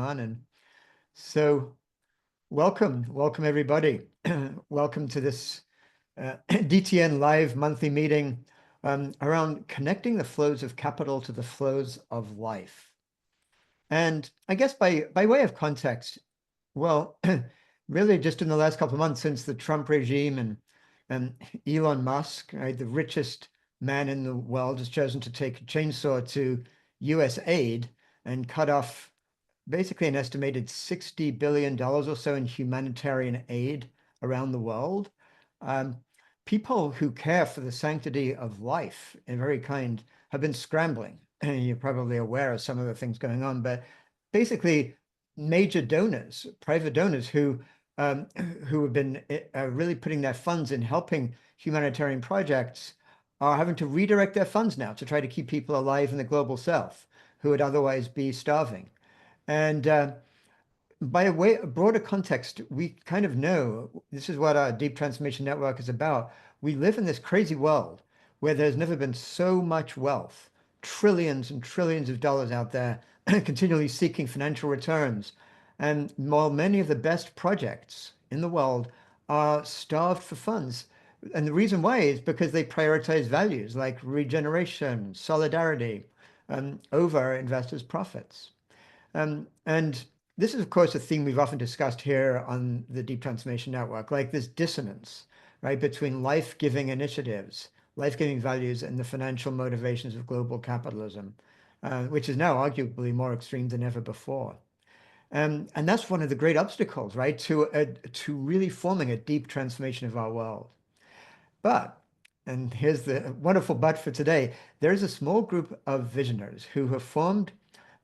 on. And so welcome everybody. Welcome to this DTN live monthly meeting around connecting the flows of capital to the flows of life. And I guess by way of context, well, really just in the last couple of months since the Trump regime and Elon Musk, right, the richest man in the world, has chosen to take a chainsaw to US aid and cut off basically an estimated $60 billion or so in humanitarian aid around the world. Um, People who care for the sanctity of life and very kind have been scrambling. You're probably aware of some of the things going on, but basically major donors, private donors um, who have been really putting their funds in helping humanitarian projects are having to redirect their funds now to try to keep people alive in the global south who would otherwise be starving. And by a broader context, we kind of know this is what our Deep Transformation Network is about. We live in this crazy world where there's never been so much wealth, trillions and trillions of dollars out there, continually seeking financial returns. And while many of the best projects in the world are starved for funds, and the reason why is because they prioritize values like regeneration, solidarity, over investors' profits. And this is, of course, a theme we've often discussed here on the Deep Transformation Network, like this dissonance, right, between life-giving initiatives, life-giving values, and the financial motivations of global capitalism, which is now arguably more extreme than ever before. And that's one of the great obstacles, right, to really forming a deep transformation of our world. But, and here's the wonderful but for today, there's a small group of visionaries who have formed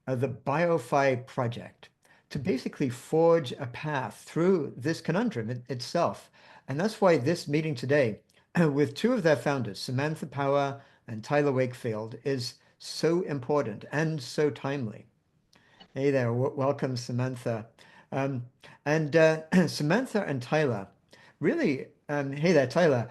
the BioFi project to basically forge a path through this conundrum itself. And that's why this meeting today with two of their founders, Samantha Power and Tyler Wakefield, is so important and so timely. Hey there, welcome, Samantha. Um, and Samantha and Tyler, really, hey there, Tyler.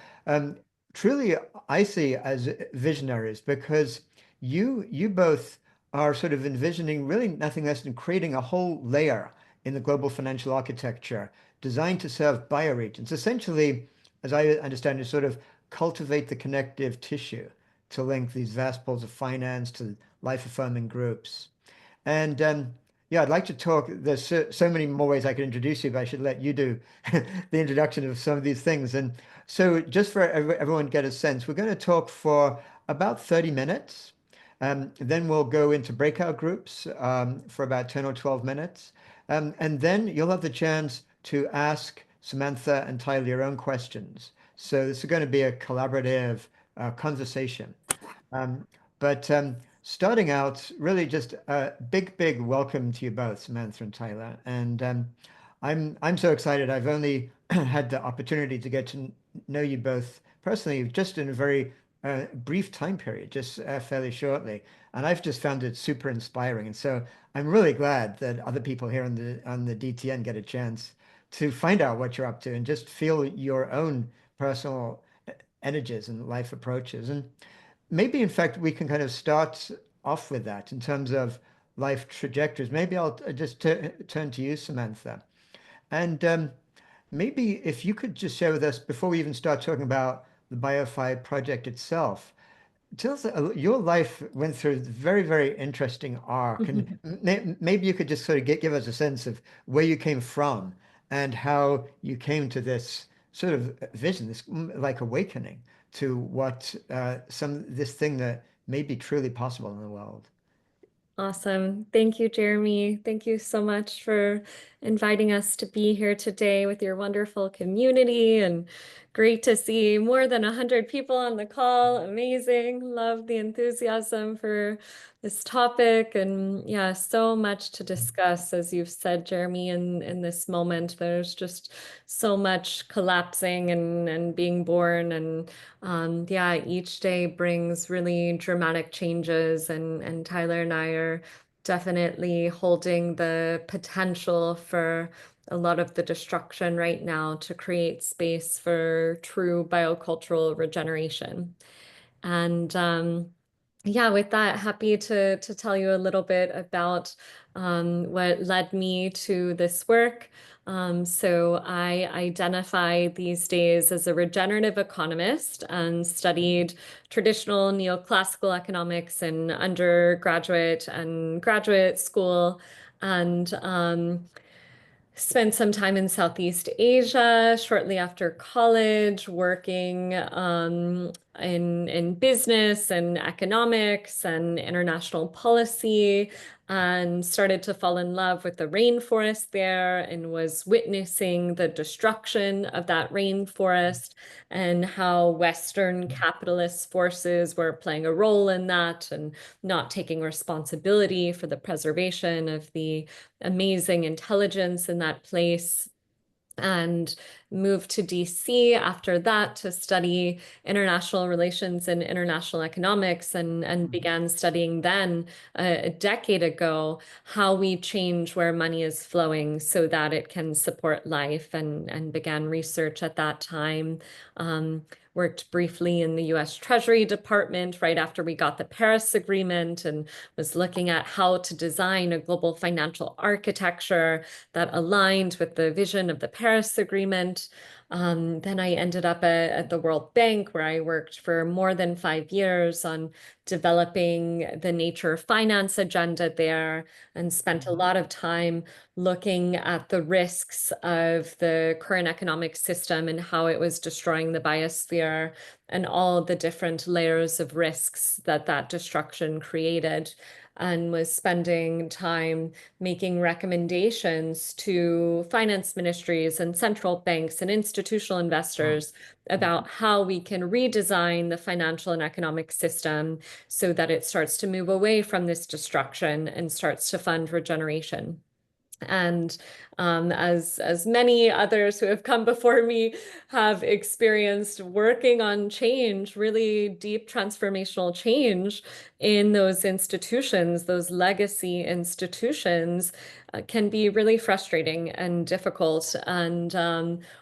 Truly, I see as visionaries because you both are sort of envisioning really nothing less than creating a whole layer in the global financial architecture designed to serve bioregions. Essentially, as I understand it, sort of cultivate the connective tissue to link these vast pools of finance to life-affirming groups. And yeah, I'd like to talk. There's so many more ways I could introduce you, but I should let you do the introduction of some of these things. And so, just for everyone to get a sense, we're going to talk for about 30 minutes. Then we'll go into breakout groups for about 10 or 12 minutes. And then you'll have the chance to ask Samantha and Tyler your own questions. So, this is going to be a collaborative conversation. Um, but starting out, really just a big welcome to you both, Samantha and Tyler. And I'm so excited. I've only had the opportunity to get to know you both personally just in a very brief time period, just fairly shortly. And I've just found it super inspiring. And so I'm really glad that other people here on the DTN get a chance to find out what you're up to and just feel your own personal energies and life approaches. And maybe, in fact, we can kind of start off with that in terms of life trajectories. Maybe I'll just turn to you, Samantha. And maybe if you could just share with us, before we even start talking about the BioFi project itself, tell us your life went through a very interesting arc. And maybe you could just sort of give us a sense of where you came from and how you came to this sort of vision, this like awakening to what this thing that may be truly possible in the world. Awesome. Thank you, Jeremy. Thank you so much for inviting us to be here today with your wonderful community, and great to see more than 100 people on the call. Amazing. Love the enthusiasm for this topic. And yeah, so much to discuss, as you've said, Jeremy, in this moment. There's just so much collapsing and being born. And yeah, each day brings really dramatic changes, and Tyler and I are definitely holding the potential for a lot of the destruction right now to create space for true biocultural regeneration. And Yeah, with that, happy to tell you a little bit about what led me to this work. So I identify these days as a regenerative economist and studied traditional neoclassical economics in undergraduate and graduate school, and spent some time in Southeast Asia shortly after college, working in business and economics and international policy, and started to fall in love with the rainforest there and was witnessing the destruction of that rainforest and how Western capitalist forces were playing a role in that and not taking responsibility for the preservation of the amazing intelligence in that place, and moved to DC after that to study international relations and international economics, and began studying then a decade ago how we change where money is flowing so that it can support life, and began research at that time. Worked briefly in the US Treasury Department right after we got the Paris Agreement and was looking at how to design a global financial architecture that aligned with the vision of the Paris Agreement. Then I ended up at the World Bank, where I worked for more than 5 years on developing the nature finance agenda there, and spent a Mhm. lot of time looking at the risks of the current economic system and how it was destroying the biosphere and all the different layers of risks that that destruction created, and was spending time making recommendations to finance ministries and central banks and institutional Wow. investors Mhm. about how we can redesign the financial and economic system so that it starts to move away from this destruction and starts to fund regeneration. And as many others who have come before me have experienced, working on change, really deep transformational change in those institutions, those legacy institutions, can be really frustrating and difficult. And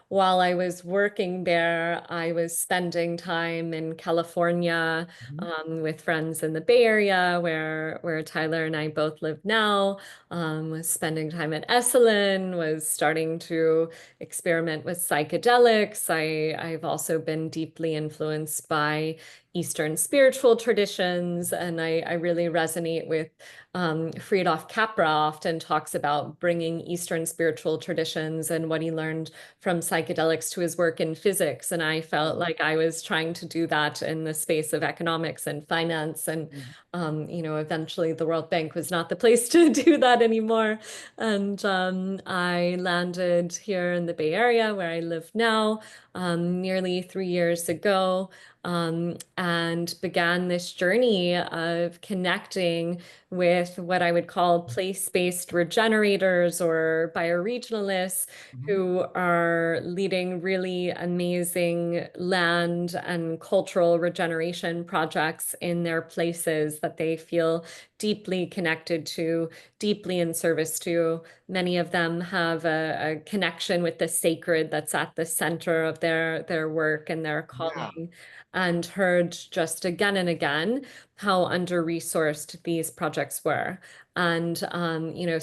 while I was working there, I was spending time in California Mhm. with friends in the Bay Area, where Tyler and I both live now. Was spending time at Esalen, was starting to experiment with psychedelics. I've also been deeply influenced by Eastern spiritual traditions, and I really resonate with Friedrich Capra often talks about bringing Eastern spiritual traditions and what he learned from psychedelics to his work in physics. And I felt Mhm. like I was trying to do that in the space of economics and finance. And Mhm. eventually the World Bank was not the place to do that anymore. And I landed here in the Bay Area where I live now, nearly 3 years ago, and began this journey of connecting with what I would call place-based regenerators or bioregionalists Mhm. who are leading really amazing land and cultural regeneration projects in their places that they feel deeply connected to, deeply in service to. Many of them have a connection with the sacred that's at the center of their work and their Yeah. calling, and heard just again and again how under-resourced these projects were. And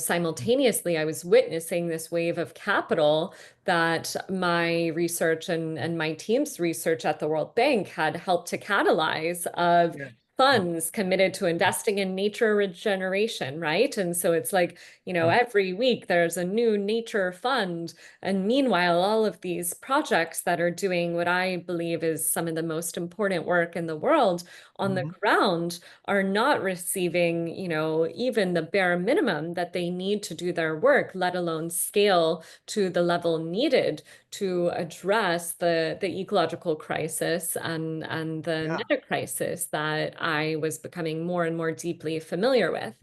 simultaneously, I was witnessing this wave of capital that my research and my team's research at the World Bank had helped to catalyze, of Yeah. funds committed to investing in nature regeneration, right? And so it's like, every week there's a new nature fund. And meanwhile, all of these projects that are doing what I believe is some of the most important work in the world on the Mhm. ground are not receiving, even the bare minimum that they need to do their work, let alone scale to the level needed to address the ecological crisis and the Yeah. meta crisis that I was becoming more and more deeply familiar with.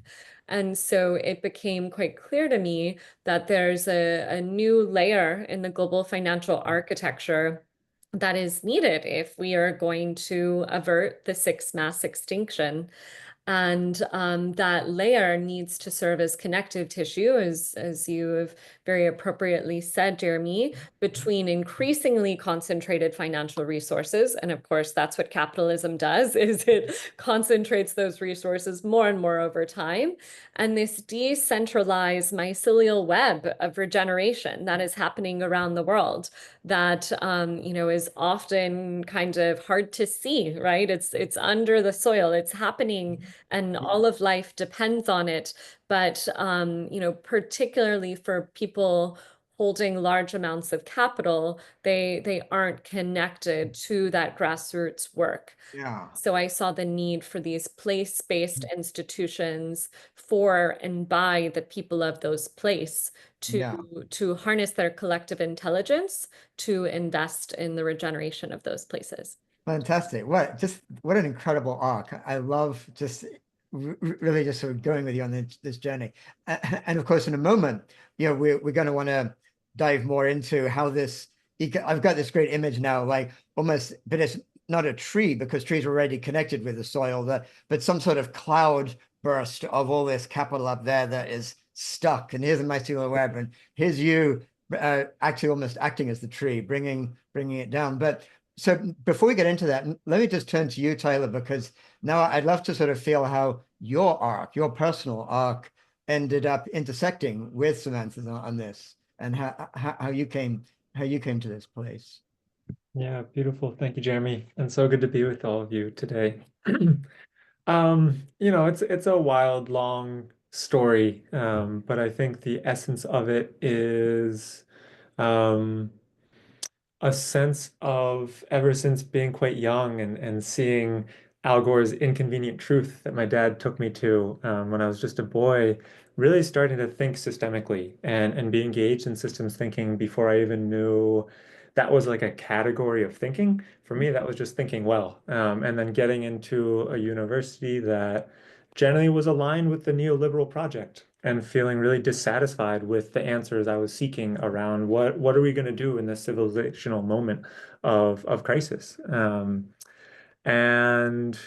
And so it became quite clear to me that there's a new layer in the global financial architecture that is needed if we are going to avert the sixth mass extinction. And that layer needs to serve as connective tissue, as you have very appropriately said, Jeremy, between increasingly concentrated financial resources. And of course, that's what capitalism does, is it concentrates those resources more and more over time. And this decentralized mycelial web of regeneration that is happening around the world that is often kind of hard to see, right? It's under the soil, it's happening, and all of life depends on it. But particularly for people holding large amounts of capital, they aren't connected to that grassroots work. Yeah. So I saw the need for these place-based institutions for and by the people of those place to Yeah. to harness their collective intelligence to invest in the regeneration of those places. Fantastic. What an incredible arc. I love just really just sort of going with you on this journey. And of course, in a moment, we're going to want to dive more into how I've got this great image now, like almost, but it's not a tree because trees are already connected with the soil, but some sort of cloud burst of all this capital up there that is stuck. And here's a mycelial web, and here's you actually almost acting as the tree, bringing it down. But so before we get into that, let me just turn to you, Tyler, because now I'd love to sort of feel how your arc, your personal arc, ended up intersecting with Samantha's on this, and how you came to this place. Yeah, beautiful. Thank you, Jeremy. And so good to be with all of you today. It's a wild, long story, but I think the essence of it is um, a sense of ever since being quite young and seeing Al Gore's Inconvenient Truth that my dad took me to when I was just a boy, really starting to think systemically and be engaged in systems thinking before I even knew that was like a category of thinking. For me, that was just thinking well. And then getting into a university that generally was aligned with the neoliberal project and feeling really dissatisfied with the answers I was seeking around what are we going to do in this civilizational moment of crisis. And,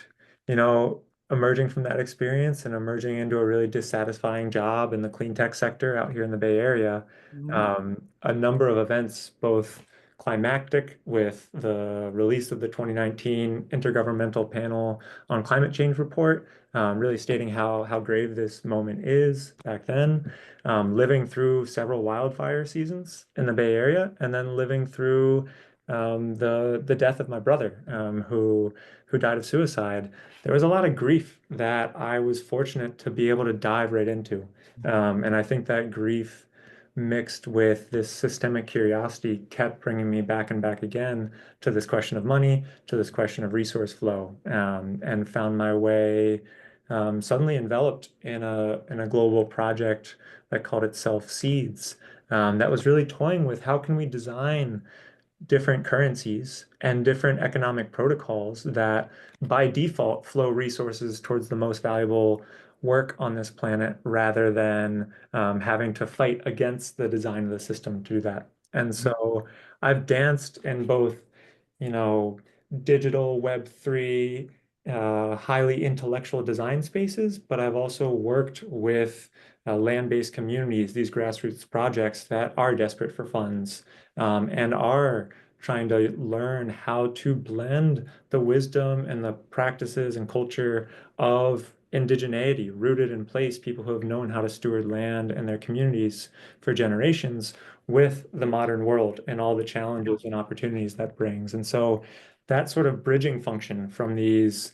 you know, emerging from that experience and emerging into a really dissatisfying job in the clean tech sector out here in the Bay Area, Mhm. a number of events, both climactic with the release of the 2019 Intergovernmental Panel on Climate Change report, really stating how grave this moment is back then, living through several wildfire seasons in the Bay Area, and then living through the death of my brother, who died of suicide. There was a lot of grief that I was fortunate to be able to dive right into. And I think that grief mixed with this systemic curiosity kept bringing me back and back again to this question of money, to this question of resource flow, and found my way suddenly enveloped in a global project that called itself Seeds. That was really toying with how can we design different currencies and different economic protocols that by default flow resources towards the most valuable work on this planet rather than having to fight against the design of the system to do that. And so I've danced in both, you know, digital Web3, highly intellectual design spaces, but I've also worked with land-based communities, these grassroots projects that are desperate for funds and are trying to learn how to blend the wisdom and the practices and culture of indigeneity rooted in place, people who have known how to steward land and their communities for generations with the modern world and all the challenges and opportunities that brings. And so that sort of bridging function from these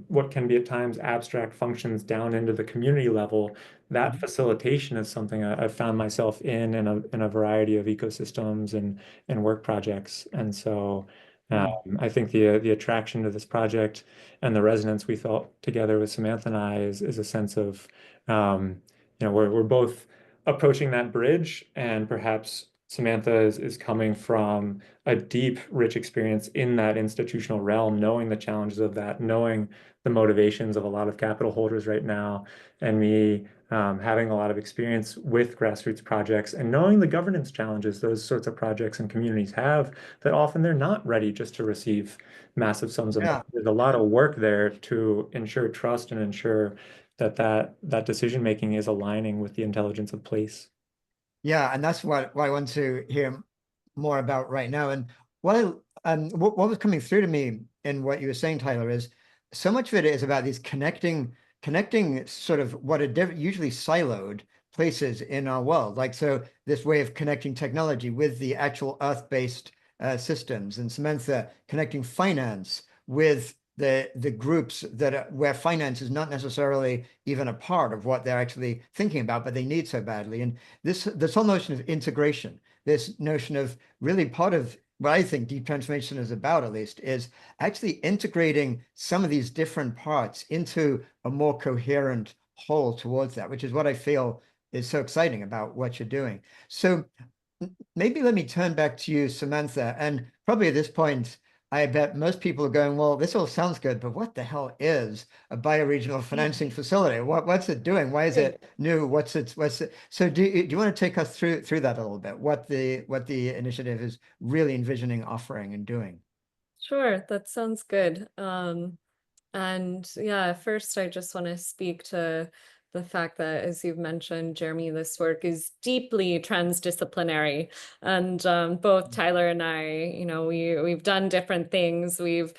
what can be at times abstract functions down into the community level, that facilitation is something I've found myself in a variety of ecosystems and work projects. And so I think the attraction to this project and the resonance we felt together with Samantha and I is a sense of we're both approaching that bridge and perhaps Samantha is coming from a deep, rich experience in that institutional realm, knowing the challenges of that, knowing the motivations of a lot of capital holders right now, and me having a lot of experience with grassroots projects and knowing the governance challenges those sorts of projects and communities have, that often they're not ready just to receive massive sums of money. Yeah. There's a lot of work there to ensure trust and ensure that decision making is aligning with the intelligence of place. Yeah, and that's what I want to hear more about right now. And what was coming through to me in what you were saying, Tyler, is so much of it is about these connecting sort of what are usually siloed places in our world. Like, so this way of connecting technology with the actual Earth-based systems, and Samantha connecting finance with the groups that are, where finance is not necessarily even a part of what they're actually thinking about, but they need so badly. And this whole notion of integration, this notion of really part of what I think deep transformation is about, at least, is actually integrating some of these different parts into a more coherent whole towards that, which is what I feel is so exciting about what you're doing. So maybe let me turn back to you, Samantha. And probably at this point, I bet most people are going, well, this all sounds good, but what the hell is a bioregional financing facility? What's it doing? Why is it new? What's it? So do you want to take us through that a little bit? What the initiative is really envisioning offering and doing? Sure, that sounds good. And yeah, first, I just want to speak to the fact that, as you've mentioned, Jeremy, this work is deeply transdisciplinary. And both Tyler and I, we've done different things. We've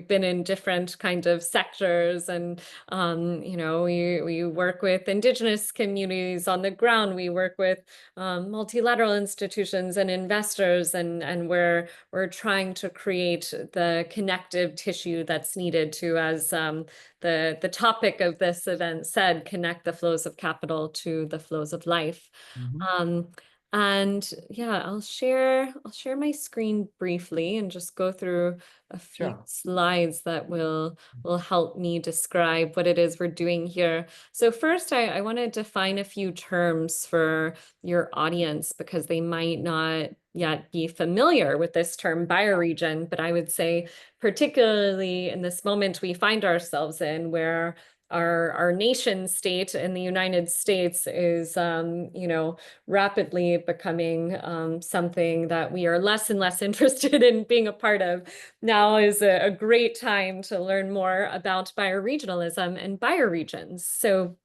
been in different kind of sectors, and we work with Indigenous communities on the ground. We work with multilateral institutions and investors, and we're trying to create the connective tissue that's needed to, as the topic of this event said, connect the flows of capital to the flows of life. Mhm. Um, and yeah, I'll share my screen briefly and just go through a few Sure. slides that will help me describe what it is we're doing here. So first, I want to define a few terms for your audience because they might not yet be familiar with this term bioregion, but I would say particularly in this moment we find ourselves in, where our nation state in the United States is, rapidly becoming something that we are less and less interested in being a part of. Now is a great time to learn more about bioregionalism and bioregions. So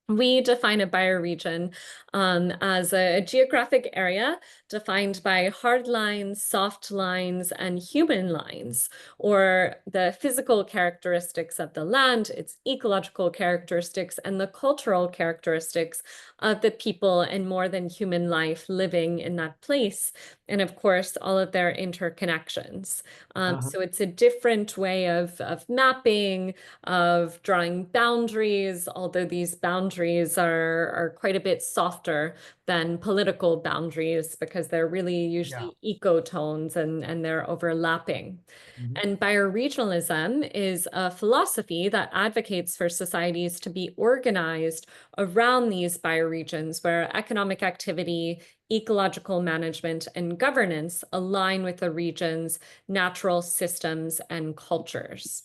we define a bioregion as a geographic area defined by hard lines, soft lines, and human lines, or the physical characteristics of the land, its ecological characteristics, and the cultural characteristics of the people and more than human life living in that place. And of course, all of their interconnections. Uh-huh. So it's a different way of mapping, of drawing boundaries, although these boundaries are quite a bit softer than political boundaries because they're really Yeah. usually ecotones and they're overlapping. Mhm. And bioregionalism is a philosophy that advocates for societies to be organized around these bioregions where economic activity, ecological management, and governance align with the region's natural systems and cultures.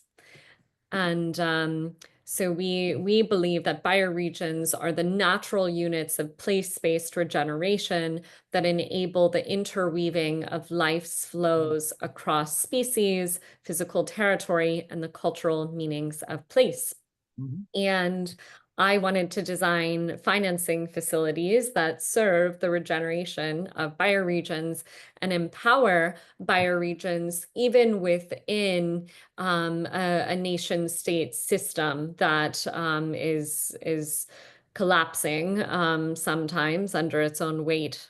And so we believe that bioregions are the natural units of place-based regeneration that enable the interweaving of life's flows across species, physical territory, and the cultural meanings of place. Mhm. And I wanted to design financing facilities that serve the regeneration of bioregions and empower bioregions even within a nation state system that is collapsing sometimes under its own weight.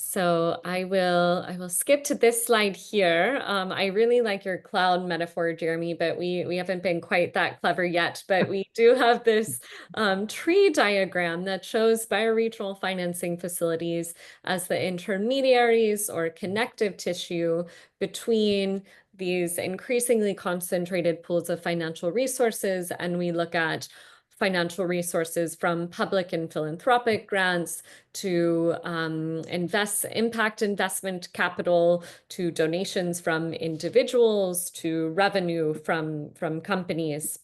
So I will skip to this slide here. I really like your cloud metaphor, Jeremy, but we haven't been quite that clever yet. But we do have this tree diagram that shows bioregional financing facilities as the intermediaries or connective tissue between these increasingly concentrated pools of financial resources. And we look at financial resources from public and philanthropic grants to impact investment capital, to donations from individuals, to revenue from companies,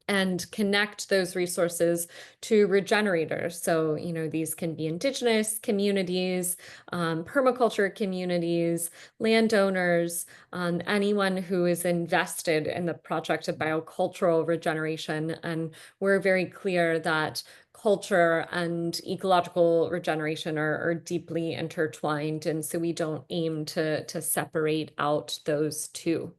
and connect those resources to regenerators. So, these can be indigenous communities, permaculture communities, landowners, anyone who is invested in the project of biocultural regeneration. And we're very clear that culture and ecological regeneration are deeply intertwined. And so we don't aim to separate out those two.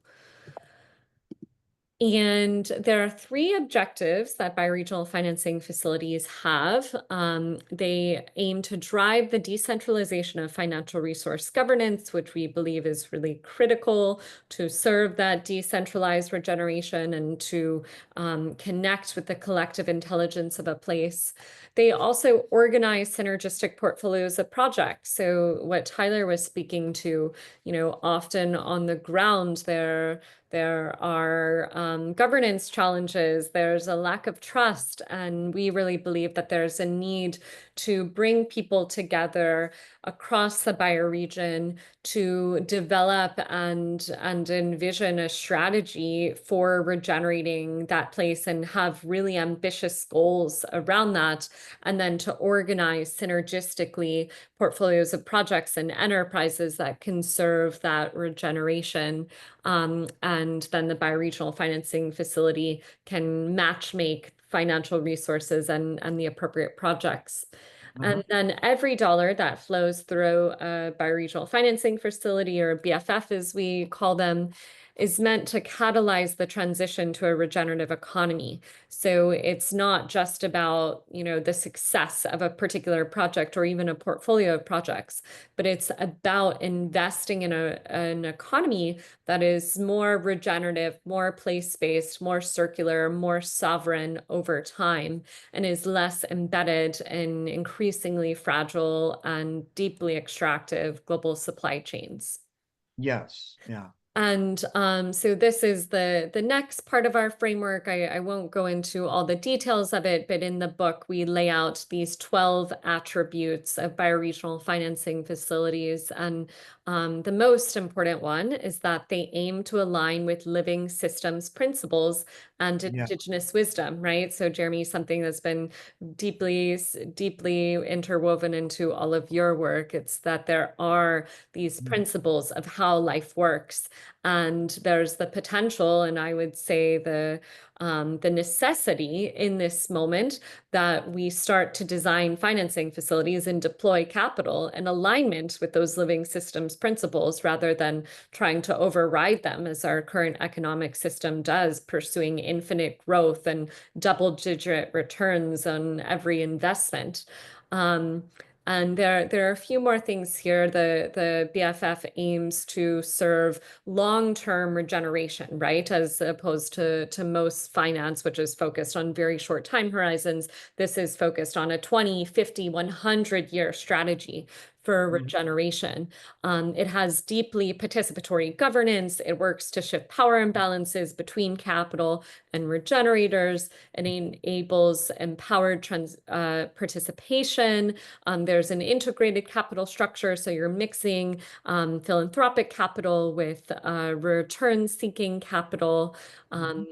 And there are three objectives that bioregional financing facilities have. They aim to drive the decentralization of financial resource governance, which we believe is really critical to serve that decentralized regeneration and to connect with the collective intelligence of a place. They also organize synergistic portfolios of projects. So what Tyler was speaking to, often on the ground there are governance challenges, there's a lack of trust, and we really believe that there's a need to bring people together across the bioregion to develop and envision a strategy for regenerating that place and have really ambitious goals around that, and then to organize synergistically portfolios of projects and enterprises that can serve that regeneration. And then the bioregional financing facility can match make financial resources and the appropriate projects. And then every dollar that flows through a bioregional financing facility, or BFF as we call them, is meant to catalyze the transition to a regenerative economy. So it's not just about, the success of a particular project or even a portfolio of projects, but it's about investing in an economy that is more regenerative, more place-based, more circular, more sovereign over time, and is less embedded in increasingly fragile and deeply extractive global supply chains. Yes, yeah. And so this is the next part of our framework. I won't go into all the details of it, but in the book, we lay out these 12 attributes of bioregional financing facilities. And the most important one is that they aim to align with living systems principles and indigenous wisdom, right? So Jeremy, something that's been deeply interwoven into all of your work, it's that there are these principles of how life works. And there's the potential, and I would say the necessity in this moment that we start to design financing facilities and deploy capital in alignment with those living systems principles, rather than trying to override them as our current economic system does, pursuing infinite growth and double-digit returns on every investment. And there are a few more things here. The BFF aims to serve long-term regeneration, right? As opposed to most finance, which is focused on very short time horizons. This is focused on a 20, 50, 100-year strategy for regeneration. It has deeply participatory governance. It works to shift power imbalances between capital and regenerators. It enables empowered participation. There's an integrated capital structure, so you're mixing philanthropic capital with return-seeking capital. And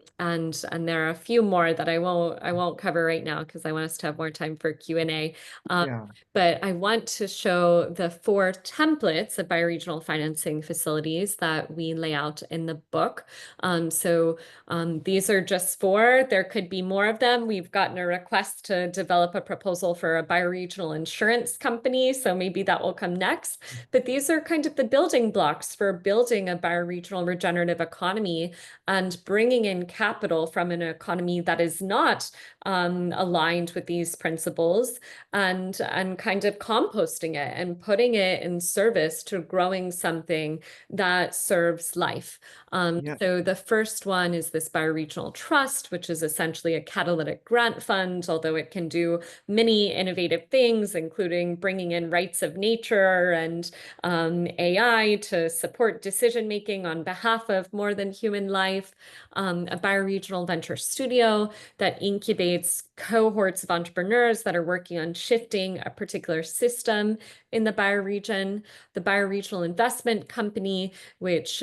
there are a few more that I won't cover right now because I want us to have more time for Q&A. But I want to show the 4 templates of bioregional financing facilities that we lay out in the book. These are just 4. There could be more of them. We've gotten a request to develop a proposal for a bioregional insurance company, so maybe that will come next. But these are kind of the building blocks for building a bioregional regenerative economy and bringing in capital from an economy that is not aligned with these principles, and kind of composting it and putting it in service to growing something that serves life. Yeah. So the first one is this bioregional trust, which is essentially a catalytic grant fund, although it can do many innovative things, including bringing in rights of nature and AI to support decision making on behalf of more than human life. A bioregional venture studio that incubates cohorts of entrepreneurs that are working on shifting a particular system in the bioregion. The bioregional investment company, which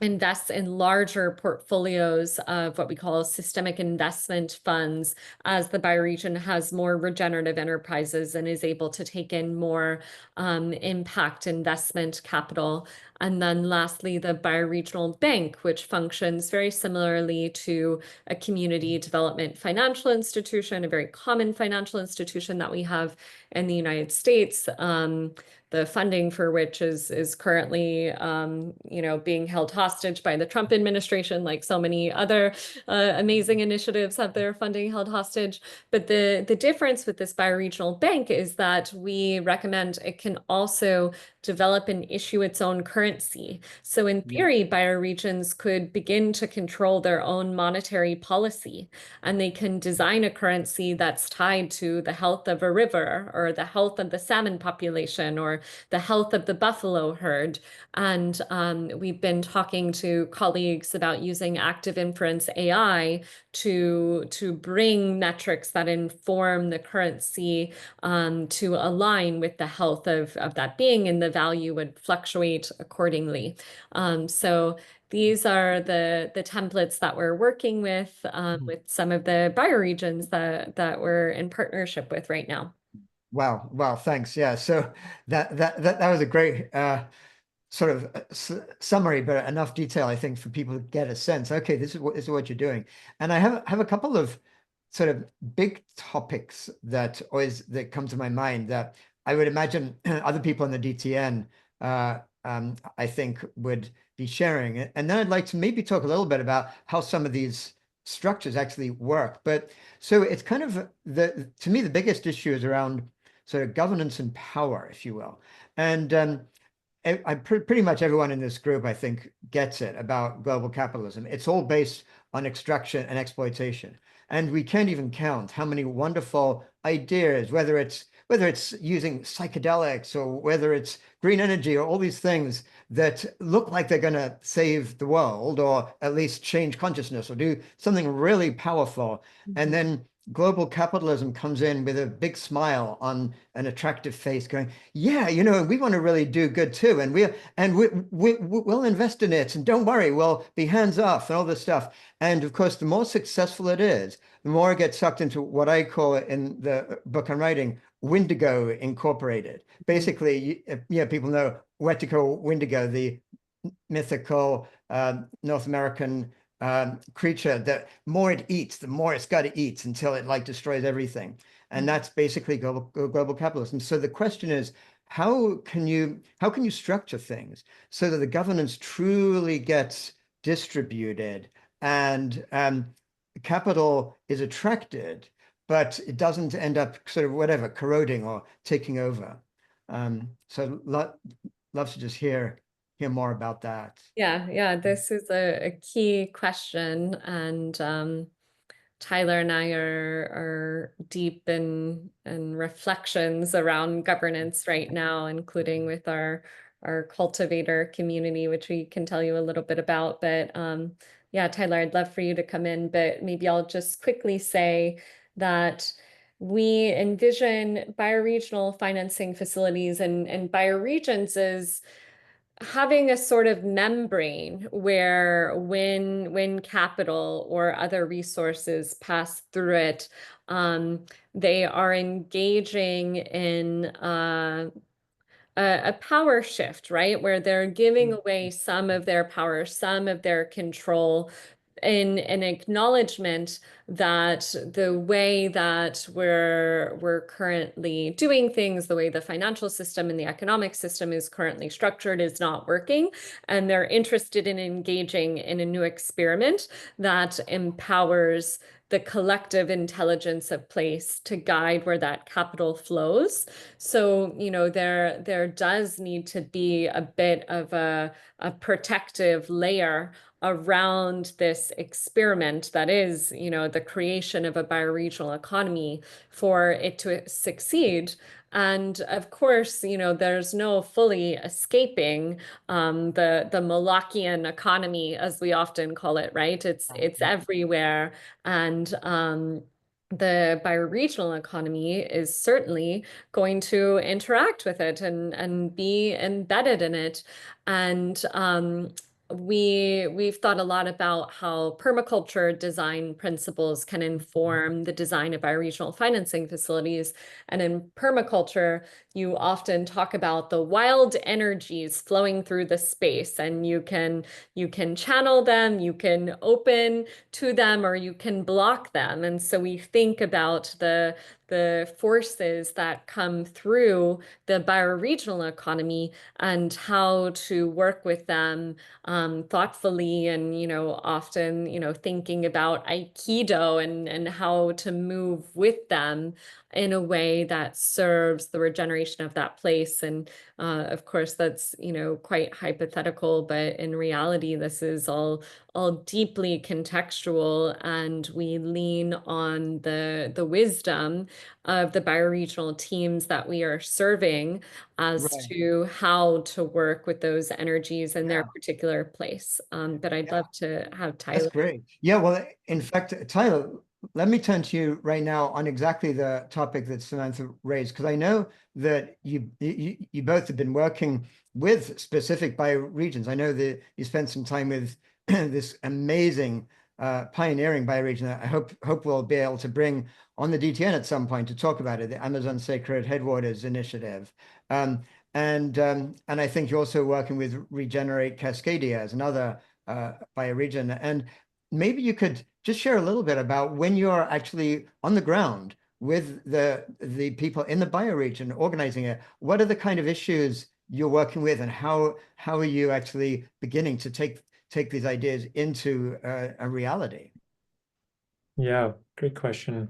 invests in larger portfolios of what we call systemic investment funds as the bioregion has more regenerative enterprises and is able to take in more impact investment capital. And then lastly, the bioregional bank, which functions very similarly to a community development financial institution, a very common financial institution that we have in the United States. The funding for which is currently, being held hostage by the Trump administration, like so many other amazing initiatives have their funding held hostage. But the difference with this bioregional bank is that we recommend it can also develop and issue its own currency. So in theory, bioregions could begin to control their own monetary policy, and they can design a currency that's tied to the health of a river or the health of the salmon population or the health of the buffalo herd. And we've been talking to colleagues about using active inference AI to bring metrics that inform the currency to align with the health of that being, and the value would fluctuate accordingly. So these are the templates that we're working with some of the bioregions that we're in partnership with right now. Wow. Wow. Thanks. Yeah. So that was a great sort of summary, but enough detail, I think, for people to get a sense. Okay, this is what you're doing. And I have a couple of sort of big topics that come to my mind that I would imagine other people in the DTN I think would be sharing. And then I'd like to maybe talk a little bit about how some of these structures actually work. But so it's kind of to me, the biggest issue is around sort of governance and power, if you will. And pretty much everyone in this group, I think, gets it about global capitalism. It's all based on extraction and exploitation. And we can't even count how many wonderful ideas, whether it's using psychedelics or whether it's green energy or all these things that look like they're going to save the world or at least change consciousness or do something really powerful. And then global capitalism comes in with a big smile on an attractive face going, yeah, we want to really do good too. And we'll invest in it. And don't worry, we'll be hands off and all this stuff. And of course, the more successful it is, the more it gets sucked into what I call it in the book I'm writing, Wendigo Incorporated. Basically, people know Wetico Wendigo, the mythical North American creature that more it eats, the more it's got to eat until it like destroys everything. And that's basically global capitalism. So the question is, how can you structure things so that the governance truly gets distributed and capital is attracted, but it doesn't end up sort of whatever corroding or taking over? So love to just hear more about that. Yeah, this is a key question, and Tyler and I are deep in reflections around governance right now, including with our cultivator community, which we can tell you a little bit about. But yeah, Tyler, I'd love for you to come in, but maybe I'll just quickly say that we envision bioregional financing facilities and bioregions as having a sort of membrane where when capital or other resources pass through it, they are engaging in a power shift, right? Where they're giving away some of their power, some of their control in an acknowledgement that the way that we're currently doing things, the way the financial system and the economic system is currently structured is not working, and they're interested in engaging in a new experiment that empowers the collective intelligence of place to guide where that capital flows. So, there does need to be a bit of a protective layer around this experiment that is, the creation of a bioregional economy for it to succeed. And of course, there's no fully escaping the Malachian economy, as we often call it, right? It's everywhere, and the bioregional economy is certainly going to interact with it and be embedded in it. And we've thought a lot about how permaculture design principles can inform the design of bioregional financing facilities. And in permaculture, you often talk about the wild energies flowing through the space, and you can channel them, you can open to them, or you can block them. And so we think about the forces that come through the bioregional economy and how to work with them thoughtfully, and often thinking about Aikido and how to move with them in a way that serves the regeneration of that place. And of course, that's quite hypothetical, but in reality, this is all deeply contextual, and we lean on the wisdom of the bioregional teams that we are serving as Right. to how to work with those energies in their Yeah. particular place. But I'd Yeah. love to have That's Tyler. great. Yeah, well, in fact, Tyler, let me turn to you right now on exactly the topic that Samantha raised, because I know that you both have been working with specific bioregions. I know that you spent some time with this amazing pioneering bioregion that I hope we'll be able to bring on the DTN at some point to talk about it, the Amazon Sacred Headwaters Initiative. Um, and I think you're also working with Regenerate Cascadia as another bioregion. And maybe you could just share a little bit about when you're actually on the ground with the people in the bioregion organizing it. What are the kind of issues you're working with, and how are you actually beginning to take these ideas into a reality? Yeah, great question.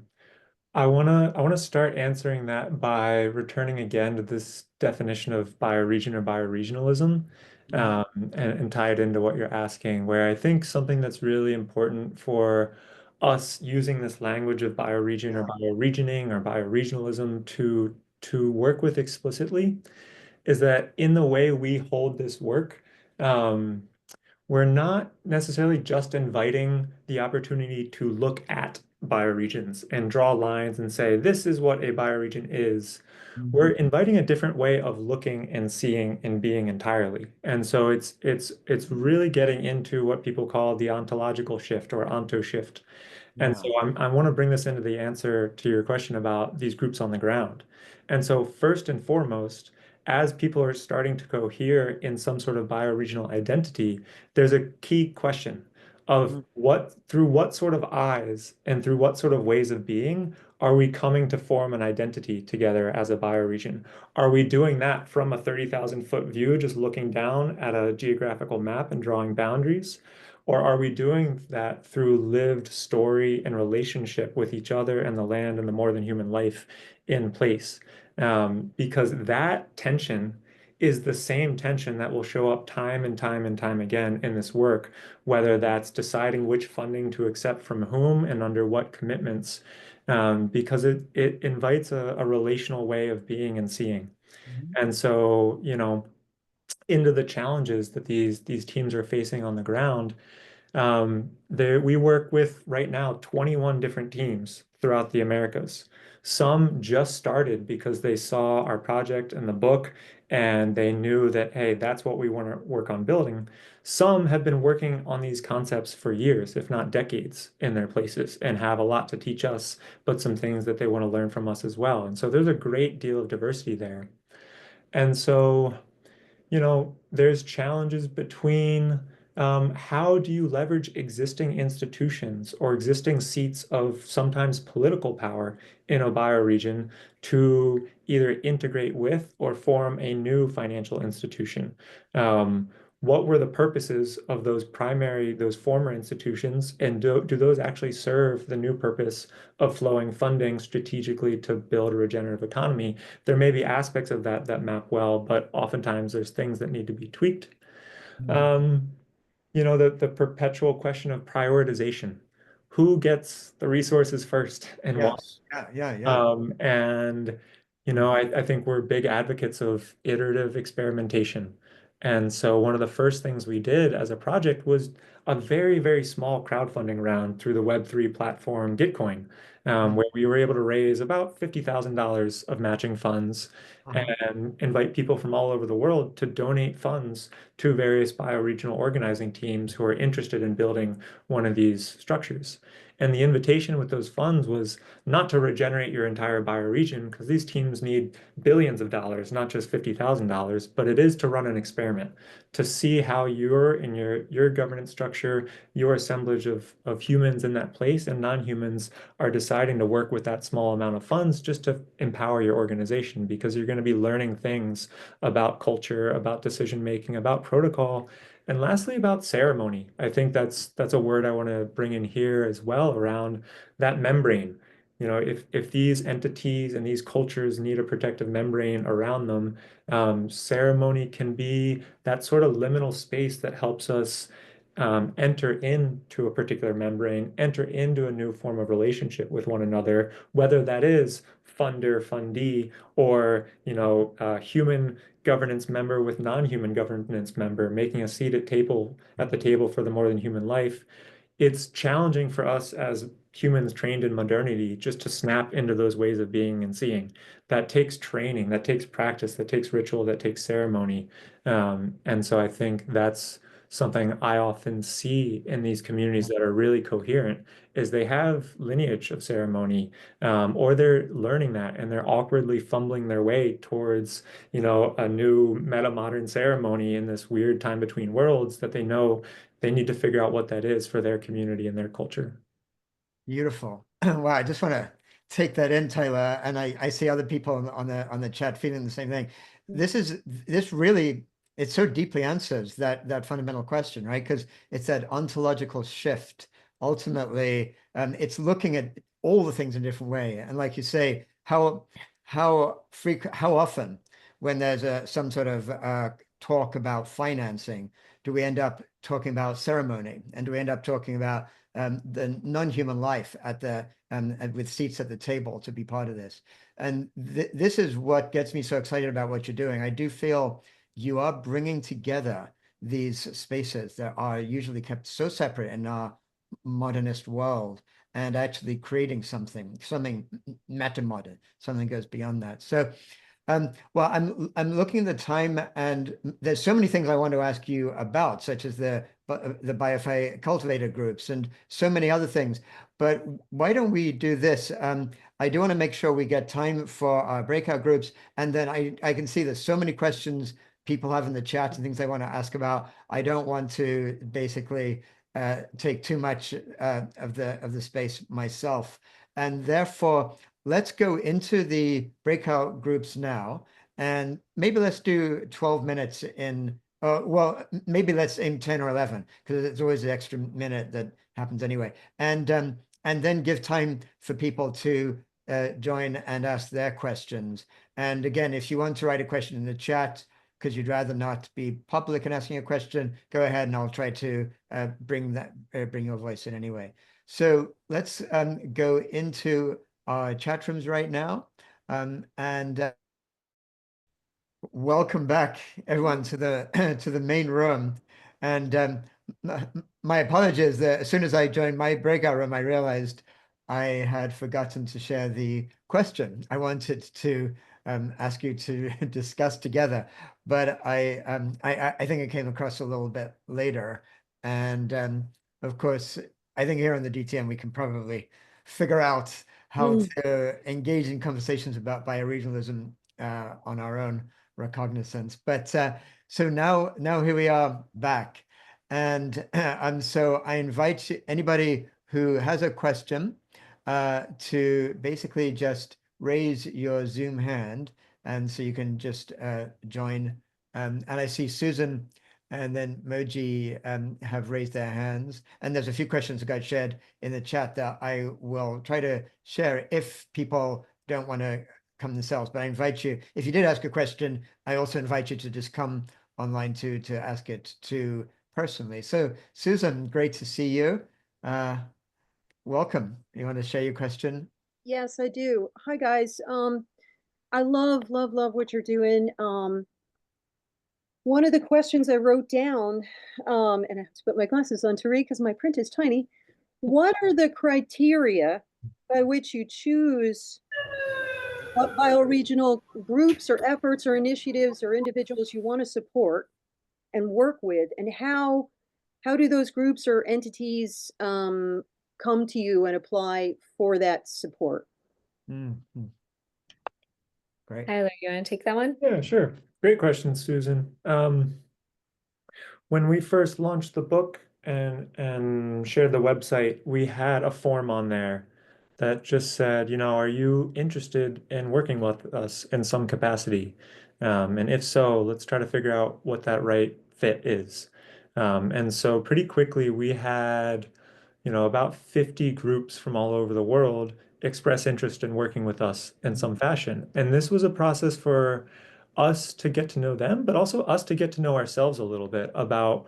I wanna start answering that by returning again to this definition of bioregion or bioregionalism, Mhm. and tie it into what you're asking, where I think something that's really important for us using this language of bioregion or Yeah. bioregioning or bioregionalism to work with explicitly is that in the way we hold this work, um, we're not necessarily just inviting the opportunity to look at bioregions and draw lines and say, this is what a bioregion is. We're Mhm. inviting a different way of looking and seeing and being entirely. And so it's really getting into what people call the ontological shift or onto shift. And Yeah. so I want to bring this into the answer to your question about these groups on the ground. And so first and foremost, as people are starting to cohere in some sort of bioregional identity, there's a key question of Mhm. through what sort of eyes and through what sort of ways of being are we coming to form an identity together as a bioregion? Are we doing that from a 30,000-foot view, just looking down at a geographical map and drawing boundaries? Or are we doing that through lived story and relationship with each other and the land and the more than human life in place? Because that tension is the same tension that will show up time and time and time again in this work, whether that's deciding which funding to accept from whom and under what commitments, because it invites a relational way of being and seeing. Mhm. And so, into the challenges that these teams are facing on the ground, we work with right now 21 different teams throughout the Americas. Some just started because they saw our project in the book and they knew that, hey, that's what we want to work on building. Some have been working on these concepts for years, if not decades, in their places and have a lot to teach us, but some things that they want to learn from us as well. And so there's a great deal of diversity there. And so there's challenges between how do you leverage existing institutions or existing seats of sometimes political power in a bioregion to either integrate with or form a new financial institution? What were the purposes of those former institutions, and do those actually serve the new purpose of flowing funding strategically to build a regenerative economy? There may be aspects of that that map well, but oftentimes there's things that need to be tweaked. Mm. Um, the perpetual question of prioritization. Who gets the resources first and why? Yes. Yeah. And I think we're big advocates of iterative experimentation. And so one of the first things we did as a project was a very, very small crowdfunding round through the Web3 platform Gitcoin, Mm. where we were able to raise about $50,000 of matching funds Uh-huh. and invite people from all over the world to donate funds to various bioregional organizing teams who are interested in building one of these structures. And the invitation with those funds was not to regenerate your entire bioregion, because these teams need billions of dollars, not just $50,000, but it is to run an experiment, to see how in your governance structure, your assemblage of humans in that place and non-humans are deciding to work with that small amount of funds just to empower your organization, because you're going to be learning things about culture, about decision making, about protocol, and lastly, about ceremony. I think that's a word I want to bring in here as well around that membrane. If these entities and these cultures need a protective membrane around them, ceremony can be that sort of liminal space that helps us enter into a particular membrane, enter into a new form of relationship with one another, whether that is funder, fundee, or human governance member with non-human governance member, making a seat at the table for the more than human life. It's challenging for us as humans trained in modernity just to snap into those ways of being and seeing. That takes training, that takes practice, that takes ritual, that takes ceremony. And so I think that's something I often see in these communities that are really coherent is they have lineage of ceremony, or they're learning that and they're awkwardly fumbling their way towards, a new meta-modern ceremony in this weird time between worlds that they know they need to figure out what that is for their community and their culture. Beautiful. Wow, I just want to take that in, Taylor, and I see other people on the chat feeling the same thing. This really it so deeply answers that fundamental question, right? Because it's that ontological shift. Ultimately, it's looking at all the things in a different way. And like you say, how often when there's some sort of talk about financing, do we end up talking about ceremony? And do we end up talking about the non-human life with seats at the table to be part of this? And this is what gets me so excited about what you're doing. I do feel you are bringing together these spaces that are usually kept so separate in our modernist world and actually creating something meta-modern, something goes beyond that. So well, I'm looking at the time, and there's so many things I want to ask you about, such as the BioFi cultivator groups and so many other things. But why don't we do this? I do want to make sure we get time for our breakout groups, and then I can see there's so many questions people have in the chat and things I want to ask about. I don't want to basically take too much of the space myself, and therefore. Let's go into the breakout groups now, and maybe let's do 12 minutes in, well, maybe let's aim 10 or 11, because it's always the extra minute that happens anyway. And then give time for people to join and ask their questions. And again, if you want to write a question in the chat, because you'd rather not be public in asking a question, go ahead and I'll try to bring your voice in anyway. So let's go into our chat rooms right now. And welcome back, everyone, to the to the main room. And my apologies. As soon as I joined my breakout room, I realized I had forgotten to share the question I wanted to ask you to discuss together. But I think it came across a little bit later. And of course, I think here on the DTM we can probably figure out how Mm. to engage in conversations about bioregionalism on our own recognizance. But so now here we are back. And so I invite anybody who has a question to basically just raise your Zoom hand, and so you can just join. And I see Susan and then Moji have raised their hands, and there's a few questions that got shared in the chat that I will try to share if people don't want to come themselves. But I invite you, if you did ask a question, I also invite you to just come online to ask it to personally. So Susan, great to see you. Welcome. You want to share your question? Yes, I do. Hi, guys. I love what you're doing. One of the questions I wrote down, and I have to put my glasses on to read because my print is tiny. What are the criteria by which you choose what bioregional groups or efforts or initiatives or individuals you want to support and work with, and how do those groups or entities come to you and apply for that support? Mm-hmm. Great. Tyler, you want to take that one? Yeah, sure. Great question, Susan. When we first launched the book and shared the website, we had a form on there that just said, are you interested in working with us in some capacity? And if so, let's try to figure out what that right fit is. And so pretty quickly we had, about 50 groups from all over the world express interest in working with us in some fashion. And this was a process for us to get to know them, but also us to get to know ourselves a little bit about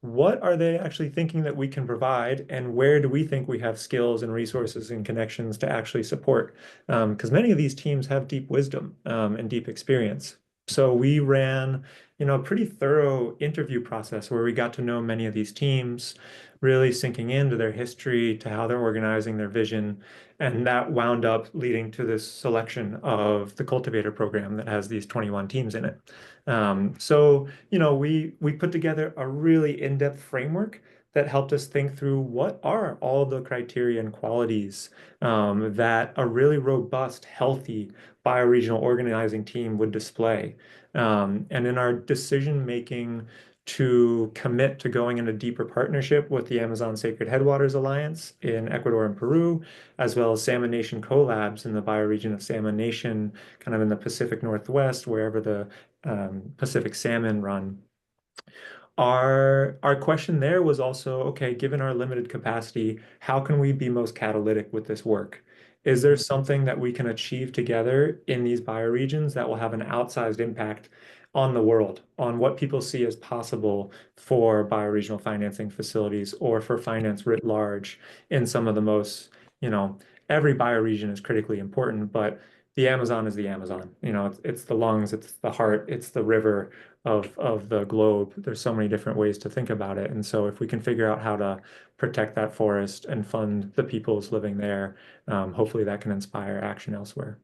what are they actually thinking that we can provide, and where do we think we have skills and resources and connections to actually support? Because many of these teams have deep wisdom and deep experience. So we ran, a pretty thorough interview process where we got to know many of these teams, really sinking into their history, to how they're organizing their vision. And that wound up leading to this selection of the cultivator program that has these 21 teams in it. So, we put together a really in-depth framework that helped us think through what are all the criteria and qualities that a really robust, healthy bioregional organizing team would display. And in our decision making to commit to going in a deeper partnership with the Amazon Sacred Headwaters Alliance in Ecuador and Peru, as well as Salmon Nation collabs in the bioregion of Salmon Nation, kind of in the Pacific Northwest, wherever the Pacific salmon run. Our question there was also, okay, given our limited capacity, how can we be most catalytic with this work? Is there something that we can achieve together in these bioregions that will have an outsized impact on the world, on what people see as possible for bioregional financing facilities or for finance writ large in some of the most, every bioregion is critically important, but the Amazon is the Amazon. It's the lungs, it's the heart, it's the river of the globe. There's so many different ways to think about it. And so if we can figure out how to protect that forest and fund the peoples living there, hopefully that can inspire action elsewhere.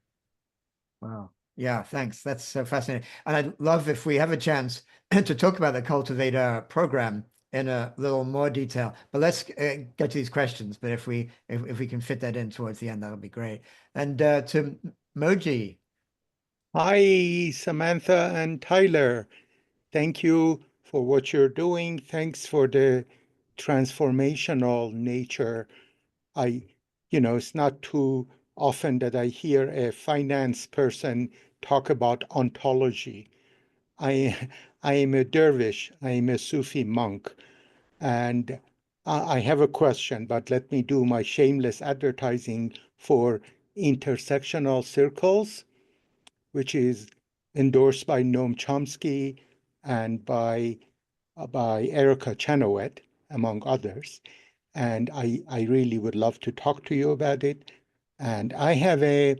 Wow. Yeah, thanks. That's so fascinating. And I'd love if we have a chance to talk about the cultivator program in a little more detail. But let's get to these questions. But if we can fit that in towards the end, that'll be great. And to Moji. Hi, Samantha and Tyler. Thank you for what you're doing. Thanks for the transformational nature. It's not too often that I hear a finance person talk about ontology. I am a dervish. I am a Sufi monk. And I have a question, but let me do my shameless advertising for intersectional circles, which is endorsed by Noam Chomsky and by Erica Chenoweth, among others. And I really would love to talk to you about it. And I have a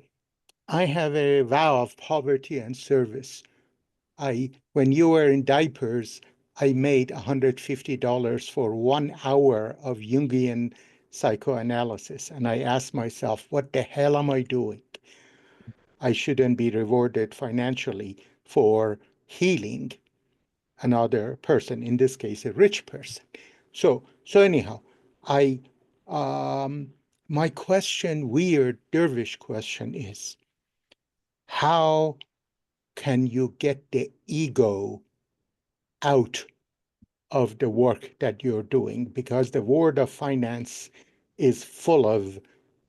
vow of poverty and service. When you were in diapers, I made $150 for 1 hour of Jungian psychoanalysis. And I asked myself, what the hell am I doing? I shouldn't be rewarded financially for healing another person, in this case, a rich person. So anyhow, my question, weird dervish question, is how can you get the ego out of the work that you're doing, because the world of finance is full of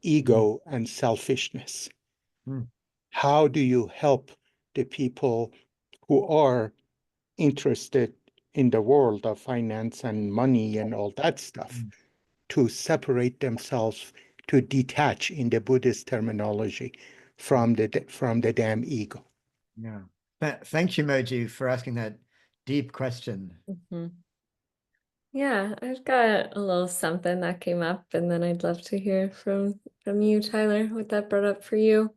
ego and selfishness. Mm. How do you help the people who are interested in the world of finance and money and all that stuff to separate themselves, to detach, in the Buddhist terminology, from the damn ego? Yeah. Thank you, Moji, for asking that deep question. Mhm. Yeah, I've got a little something that came up, and then I'd love to hear from you, Tyler, what that brought up for you.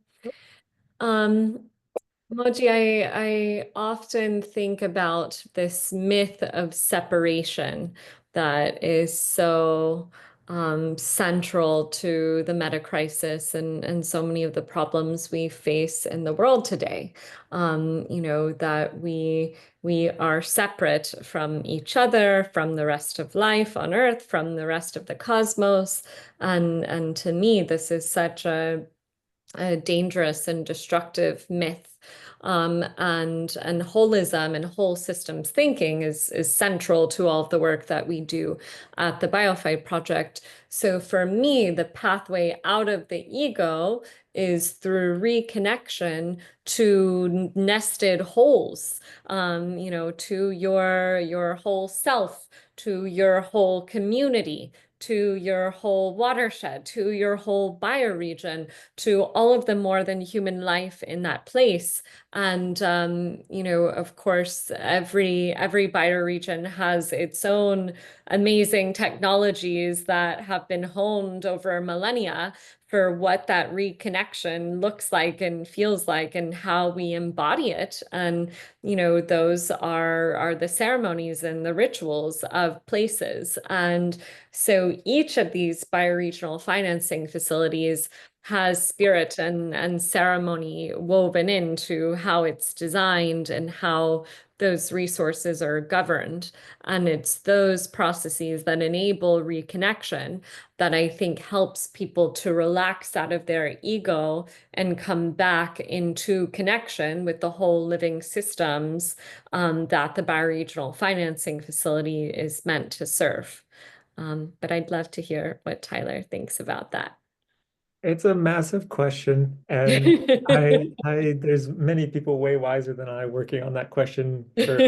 Moji, I often think about this myth of separation that is so central to the meta crisis and so many of the problems we face in the world today. That we are separate from each other, from the rest of life on Earth, from the rest of the cosmos. And to me, this is such a dangerous and destructive myth. And holism and whole systems thinking is central to all of the work that we do at the BioFi project. So for me, the pathway out of the ego is through reconnection to nested wholes, to your whole self, to your whole community, to your whole watershed, to your whole bioregion, to all of the more than human life in that place. And of course, every bioregion has its own amazing technologies that have been honed over millennia for what that reconnection looks like and feels like and how we embody it. And those are the ceremonies and the rituals of places. And so each of these bioregional financing facilities has spirit and ceremony woven into how it's designed and how those resources are governed. And it's those processes that enable reconnection that I think helps people to relax out of their ego and come back into connection with the whole living systems that the bioregional financing facility is meant to serve. But I'd love to hear what Tyler thinks about that. It's a massive question, and there's many people way wiser than I working on that question for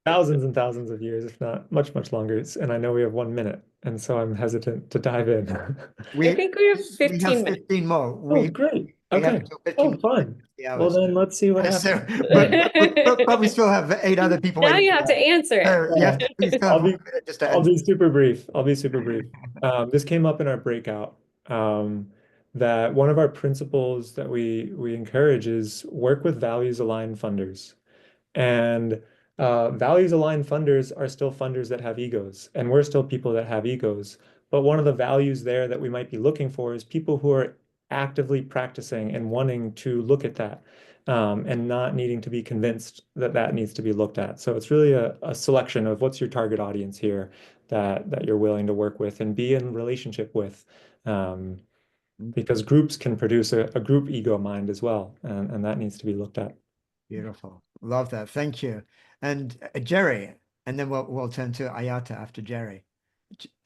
thousands and thousands of years, if not much, much longer. And I know we have 1 minute, and so I'm hesitant to dive in. I think we have 15 minutes. 15 more. Oh, great. We have Okay. until 15 Oh, minutes. fun. The Well, hours. then let's see what So, happens. but we still have 8 other people Now waiting. you have to answer So it. you have to, we still have I'll 1 be minute just to I'll answer. be super brief. I'll be super brief. This came up in our breakout, that one of our principles that we encourage is work with values aligned funders. And values aligned funders are still funders that have egos, and we're still people that have egos. But one of the values there that we might be looking for is people who are actively practicing and wanting to look at that, and not needing to be convinced that that needs to be looked at. So it's really a selection of what's your target audience here that you're willing to work with and be in relationship with. Because groups can produce a group ego mind as well, and that needs to be looked at. Beautiful. Love that. Thank you. And Jerry, and then we'll turn to Ayata after Jerry.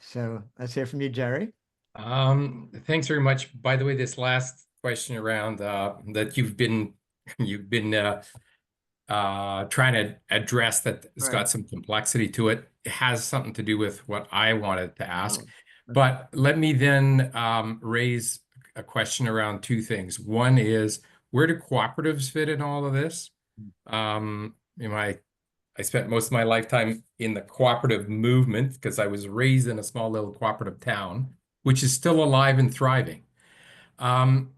So let's hear from you, Jerry. Thanks very much. By the way, this last question around that you've been trying to address that it's Right. got some complexity to it. It has something to do with what I wanted to ask. Oh, But let me then raise a question around two things. One is, where do cooperatives fit in all of this? I spent most of my lifetime in the cooperative movement because I was raised in a small little cooperative town, which is still alive and thriving. And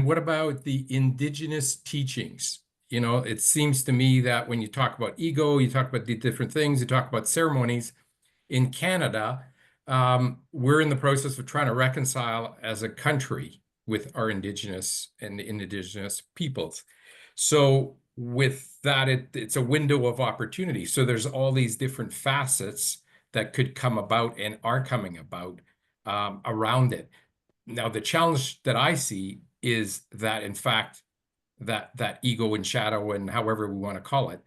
what about the indigenous teachings? It seems to me that when you talk about ego, you talk about the different things, you talk about ceremonies. In Canada, we're in the process of trying to reconcile as a country with our indigenous and indigenous peoples. So with that, it's a window of opportunity. So there's all these different facets that could come about and are coming about around it. Now, the challenge that I see is that, in fact, that ego and shadow and however we want to call it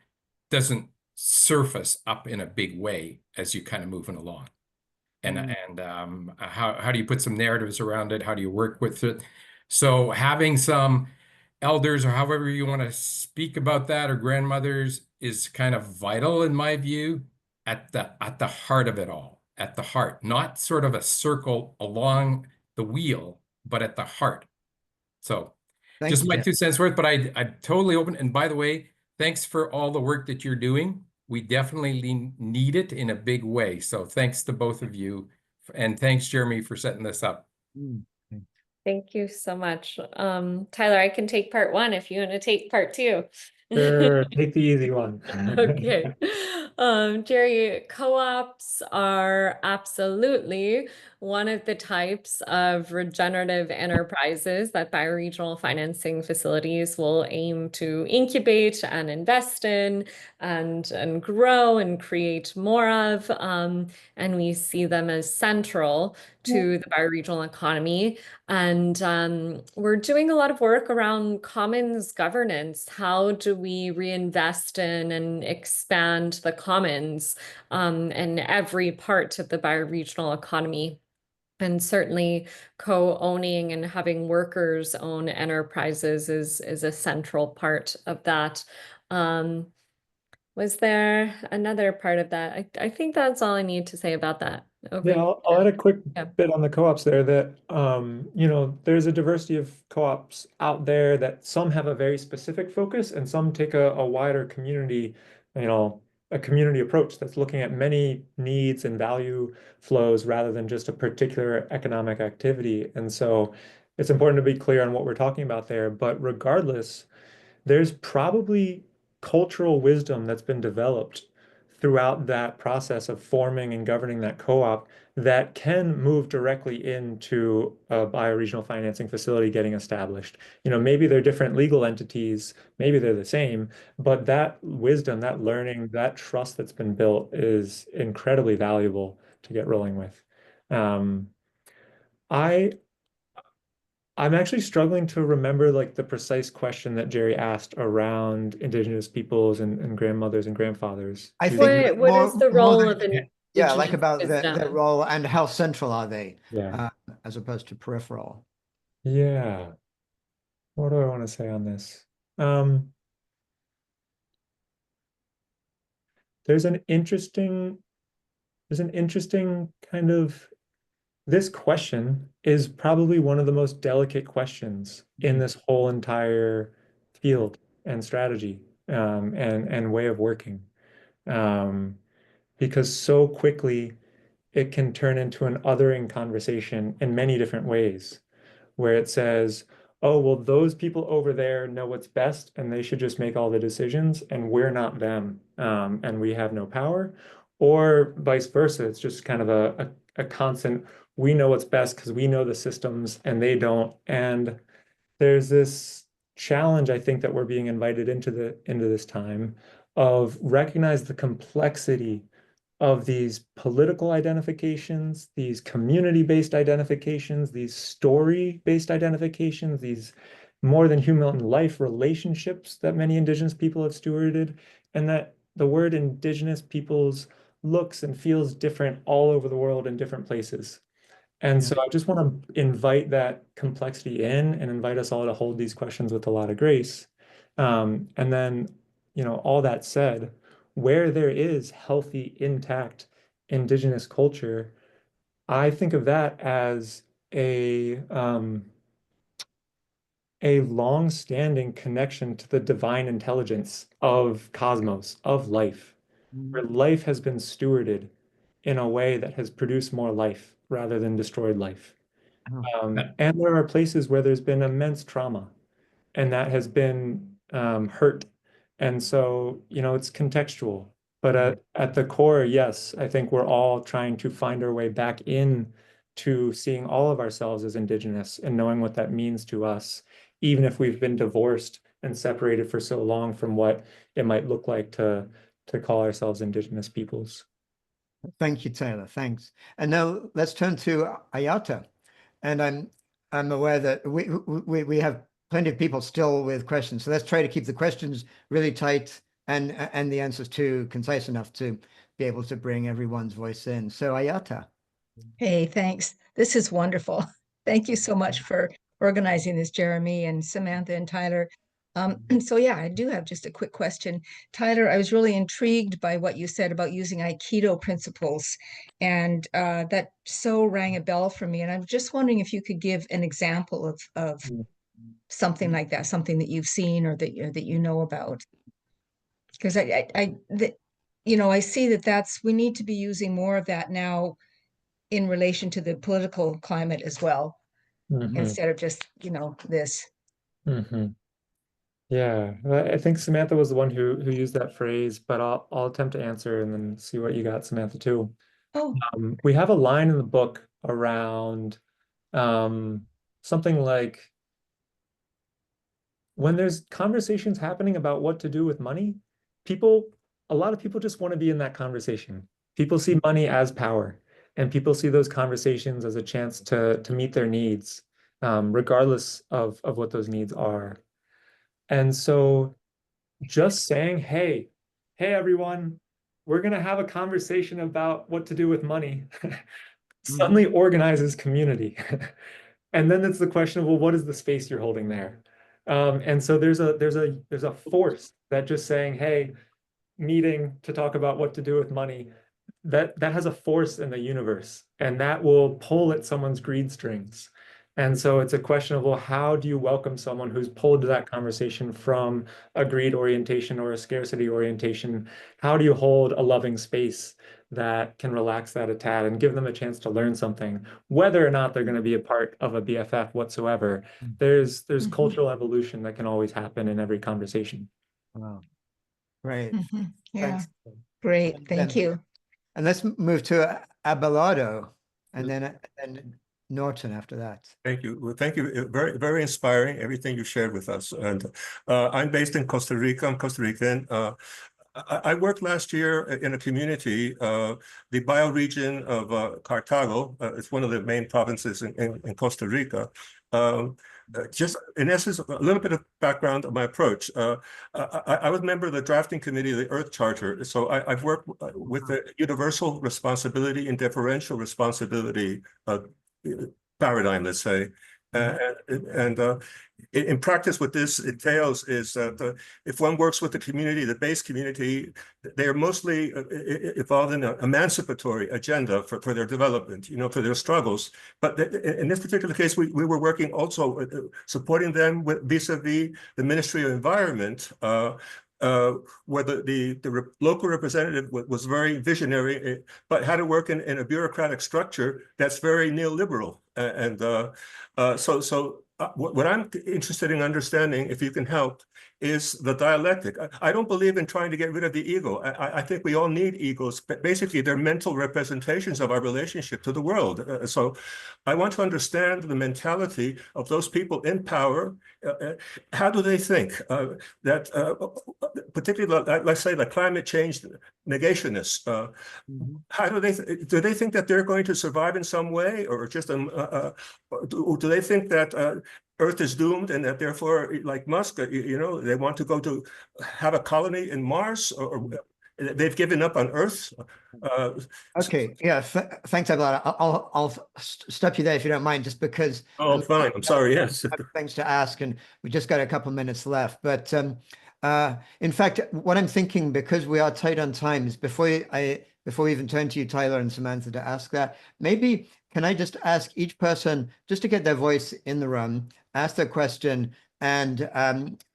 doesn't surface up in a big way as you kind of moving along. And how do you put some narratives around it? How do you work with it? So having some elders, or however you want to speak about that, or grandmothers, is kind of vital in my view, at the heart of it all, at the heart, not sort of a circle along the wheel, but at the heart. So Thank just you, my Jeff. 2 cents worth, but I'm totally open. And by the way, thanks for all the work that you're doing. We definitely need it in a big way. So thanks to both of you. And thanks, Jeremy, for setting this up. Mm. Thank you so much. Tyler, I can take part 1 if you want to take part 2. Sure, take the easy one. Okay. Jerry, co-ops are absolutely one of the types of regenerative enterprises that bioregional financing facilities will aim to incubate and invest in and grow and create more of. And we see them as central to the bioregional economy. And we're doing a lot of work around commons governance. How do we reinvest in and expand the commons in every part of the bioregional economy? And certainly co-owning and having workers own enterprises is a central part of that. Was there another part of that? I think that's all I need to say about that. Over Yeah, to I'll add a quick Yeah. bit on the co-ops there that, there's a diversity of co-ops out there that some have a very specific focus and some take a wider community, a community approach that's looking at many needs and value flows rather than just a particular economic activity. And so it's important to be clear on what we're talking about there. But regardless, there's probably cultural wisdom that's been developed throughout that process of forming and governing that co-op that can move directly into a bioregional financing facility getting established. Maybe they're different legal entities, maybe they're the same, but that wisdom, that learning, that trust that's been built is incredibly valuable to get rolling with. Um, I I'm actually struggling to remember like the precise question that Jerry asked around Indigenous peoples and grandmothers and grandfathers. I Do think you- What is the more role than, of an yeah, like indigenous about their wisdom? role and how central are they, Yeah. as opposed to peripheral. Yeah. What do I want to say on this? Um, there's an interesting, kind of, this question is probably one of the most delicate questions in this whole entire field and strategy, and way of working. Um, because so quickly it can turn into an othering conversation in many different ways, where it says, oh, well, those people over there know what's best and they should just make all the decisions, and we're not them, and we have no power. Or vice versa. It's just kind of a constant, we know what's best because we know the systems and they don't. And there's this challenge, I think, that we're being invited into this time of recognize the complexity of these political identifications, these community-based identifications, these story-based identifications, these more than human life relationships that many Indigenous people have stewarded, and that the word Indigenous peoples looks and feels different all over the world in different places. And Yeah. so I just want to invite that complexity in and invite us all to hold these questions with a lot of grace. And then, all that said, where there is healthy, intact Indigenous culture, I think of that as a long-standing connection to the divine intelligence of cosmos, of life, where life has been stewarded in a way that has produced more life rather than destroyed life. And there are places where there's been immense trauma and that has been hurt. And so, it's contextual. But at the core, yes, I think we're all trying to find our way back in to seeing all of ourselves as Indigenous and knowing what that means to us, even if we've been divorced and separated for so long from what it might look like to call ourselves Indigenous peoples. Thank you, Taylor. Thanks. And now let's turn to Ayata. And I'm aware that we have plenty of people still with questions. So let's try to keep the questions really tight and the answer's too concise enough to be able to bring everyone's voice in. So Ayata. Hey, thanks. This is wonderful. Thank you so much for organizing this, Jeremy and Samantha and Tyler. So yeah, I do have just a quick question. Tyler, I was really intrigued by what you said about using Aikido principles, and that so rang a bell for me. And I'm just wondering if you could give an example of something like that, something that you've seen or that you know about. Because I see that we need to be using more of that now in relation to the political climate as well, instead of just, this. Yeah, I think Samantha was the one who used that phrase, but I'll attempt to answer and then see what you got, Samantha, too. Oh, We have a line in the book around something like when there's conversations happening about what to do with money, a lot of people just want to be in that conversation. People see money as power, and people see those conversations as a chance to meet their needs, regardless of what those needs are. And so just saying, hey, everyone, we're going to have a conversation about what to do with money suddenly organizes community. And then it's the question of, well, what is the space you're holding there? And so there's a force that just saying, hey, meeting to talk about what to do with money, that has a force in the universe, and that will pull at someone's greed strings. And so it's a question of, well, how do you welcome someone who's pulled to that conversation from a greed orientation or a scarcity orientation? How do you hold a loving space that can relax that a tad and give them a chance to learn something, whether or not they're going to be a part of a BFF whatsoever? There's cultural evolution that can always happen in every conversation. Wow. Great. Yeah, Thanks. great. Thank you. And let's move to Abelardo and then Norton after that. Thank you. Well, thank you. Very, very inspiring, everything you shared with us. And I'm based in Costa Rica. I'm Costa Rican. I worked last year in a community, the bioregion of Cartago. It's one of the main provinces in Costa Rica. Just in essence, a little bit of background of my approach. I was a member of the drafting committee of the Earth Charter. So I've worked with the universal responsibility and differential responsibility paradigm, let's say. In practice, what this entails is that if one works with the community, the base community, they are mostly involved in an emancipatory agenda for their development, for their struggles. But in this particular case, we were working also supporting them with vis-a-vis the Ministry of Environment, where the local representative was very visionary, but had to work in a bureaucratic structure that's very neoliberal. So what I'm interested in understanding, if you can help, is the dialectic. I don't believe in trying to get rid of the ego. I think we all need egos, but basically they're mental representations of our relationship to the world. So I want to understand the mentality of those people in power. How do they think? Particularly, let's say the climate change negationists. How do they think that they're going to survive in some way, or just do they think that Earth is doomed and that therefore, like Musk, they want to go to have a colony in Mars, or they've given up on Earth? Okay, yeah, thanks, Abelardo. I'll stop you there if you don't mind, just because. Oh, fine. I'm sorry. Yes. Things to ask, and we just got a couple minutes left. But in fact, what I'm thinking, because we are tight on times, before we even turn to you, Tyler and Samantha, to ask that, maybe can I just ask each person just to get their voice in the room, ask their question, and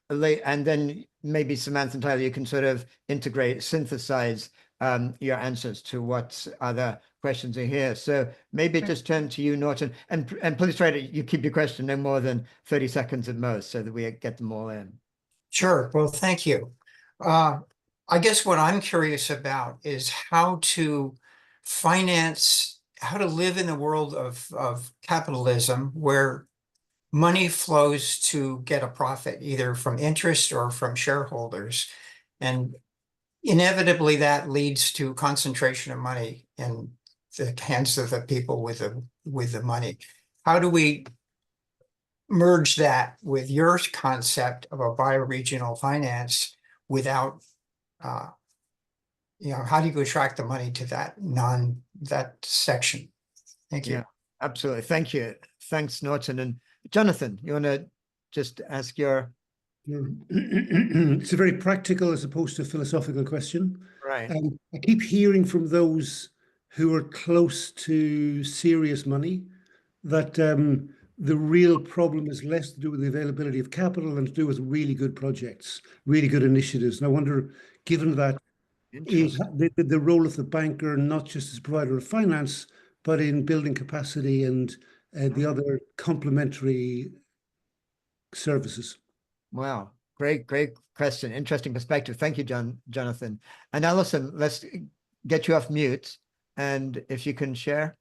then maybe Samantha and Tyler, you can sort of synthesize your answers to what other questions are here. So maybe just turn to you, Norton, and please try to you keep your question no more than 30 seconds at most, so that we get them all in. Sure. Well, thank you. I guess what I'm curious about is how to live in the world of capitalism, where money flows to get a profit, either from interest or from shareholders. And inevitably that leads to concentration of money in the hands of the people with the money. How do we merge that with your concept of a bioregional finance without how do you attract the money to that section? Thank you. Yeah, absolutely. Thank you. Thanks, Norton. And Jonathan, you want to just ask your... It's a very practical as opposed to philosophical question. Right. I keep hearing from those who are close to serious money that the real problem is less to do with the availability of capital and to do with really good projects, really good initiatives. And I wonder, given that, is the role of the banker not just as a provider of finance, but in building capacity and the other complementary services? Wow. Great question. Interesting perspective. Thank you, Jonathan. And Alison, let's get you off mute. And if you can share,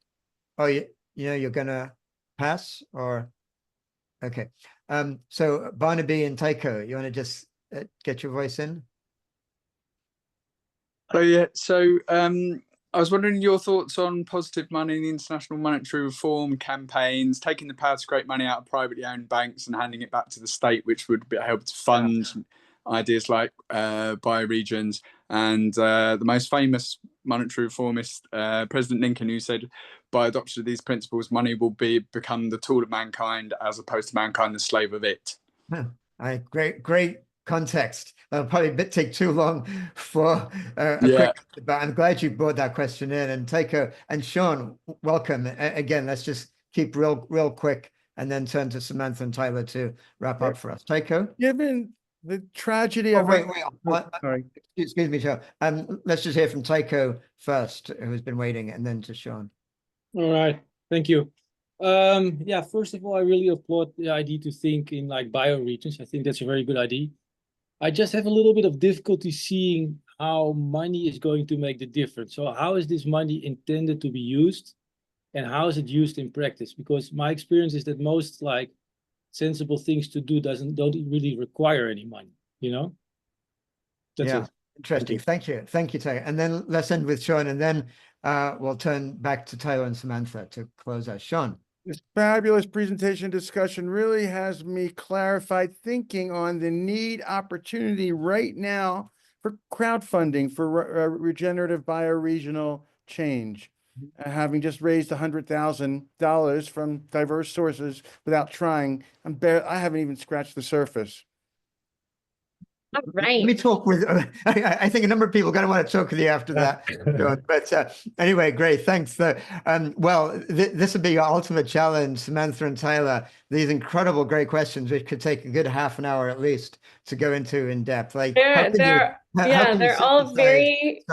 you're gonna pass or, okay. So Barnaby and Tycho, you want to just get your voice in? Oh yeah, so I was wondering your thoughts on positive money in the international monetary reform campaigns, taking the power to create money out of privately owned banks and handing it back to the state, which would help to fund ideas like bioregions. And the most famous monetary reformist, President Lincoln, who said, by adoption of these principles, money will become the tool of mankind as opposed to mankind the slave of it. Great context. That'll probably take too long for quick, but I'm glad you brought that question in. And Tycho and Sean, welcome. Again, let's just keep real quick and then turn to Samantha and Tyler to wrap up for us. Tycho? Given the tragedy of... Sorry. Excuse me, Sean. Let's just hear from Tycho first, who's been waiting, and then to Sean. All right. Thank you. Yeah, first of all, I really applaud the idea to think in like bioregions. I think that's a very good idea. I just have a little bit of difficulty seeing how money is going to make the difference. So how is this money intended to be used and how is it used in practice? Because my experience is that most like sensible things to do don't really require any money, That's it. Interesting. Thank you, Tyler. And then let's end with Sean, and then we'll turn back to Tyler and Samantha to close out. Sean. This fabulous presentation discussion really has me clarified thinking on the need opportunity right now for crowdfunding for regenerative bioregional change. Having just raised $100,000 from diverse sources without trying, I haven't even scratched the surface. All right. Let me talk with, I think a number of people are going to want to talk with you after that. But anyway, great. Thanks. Well, this would be your ultimate challenge, Samantha and Tyler. These incredible, great questions, which could take a good half an hour at least to go into in depth. Like, they're all very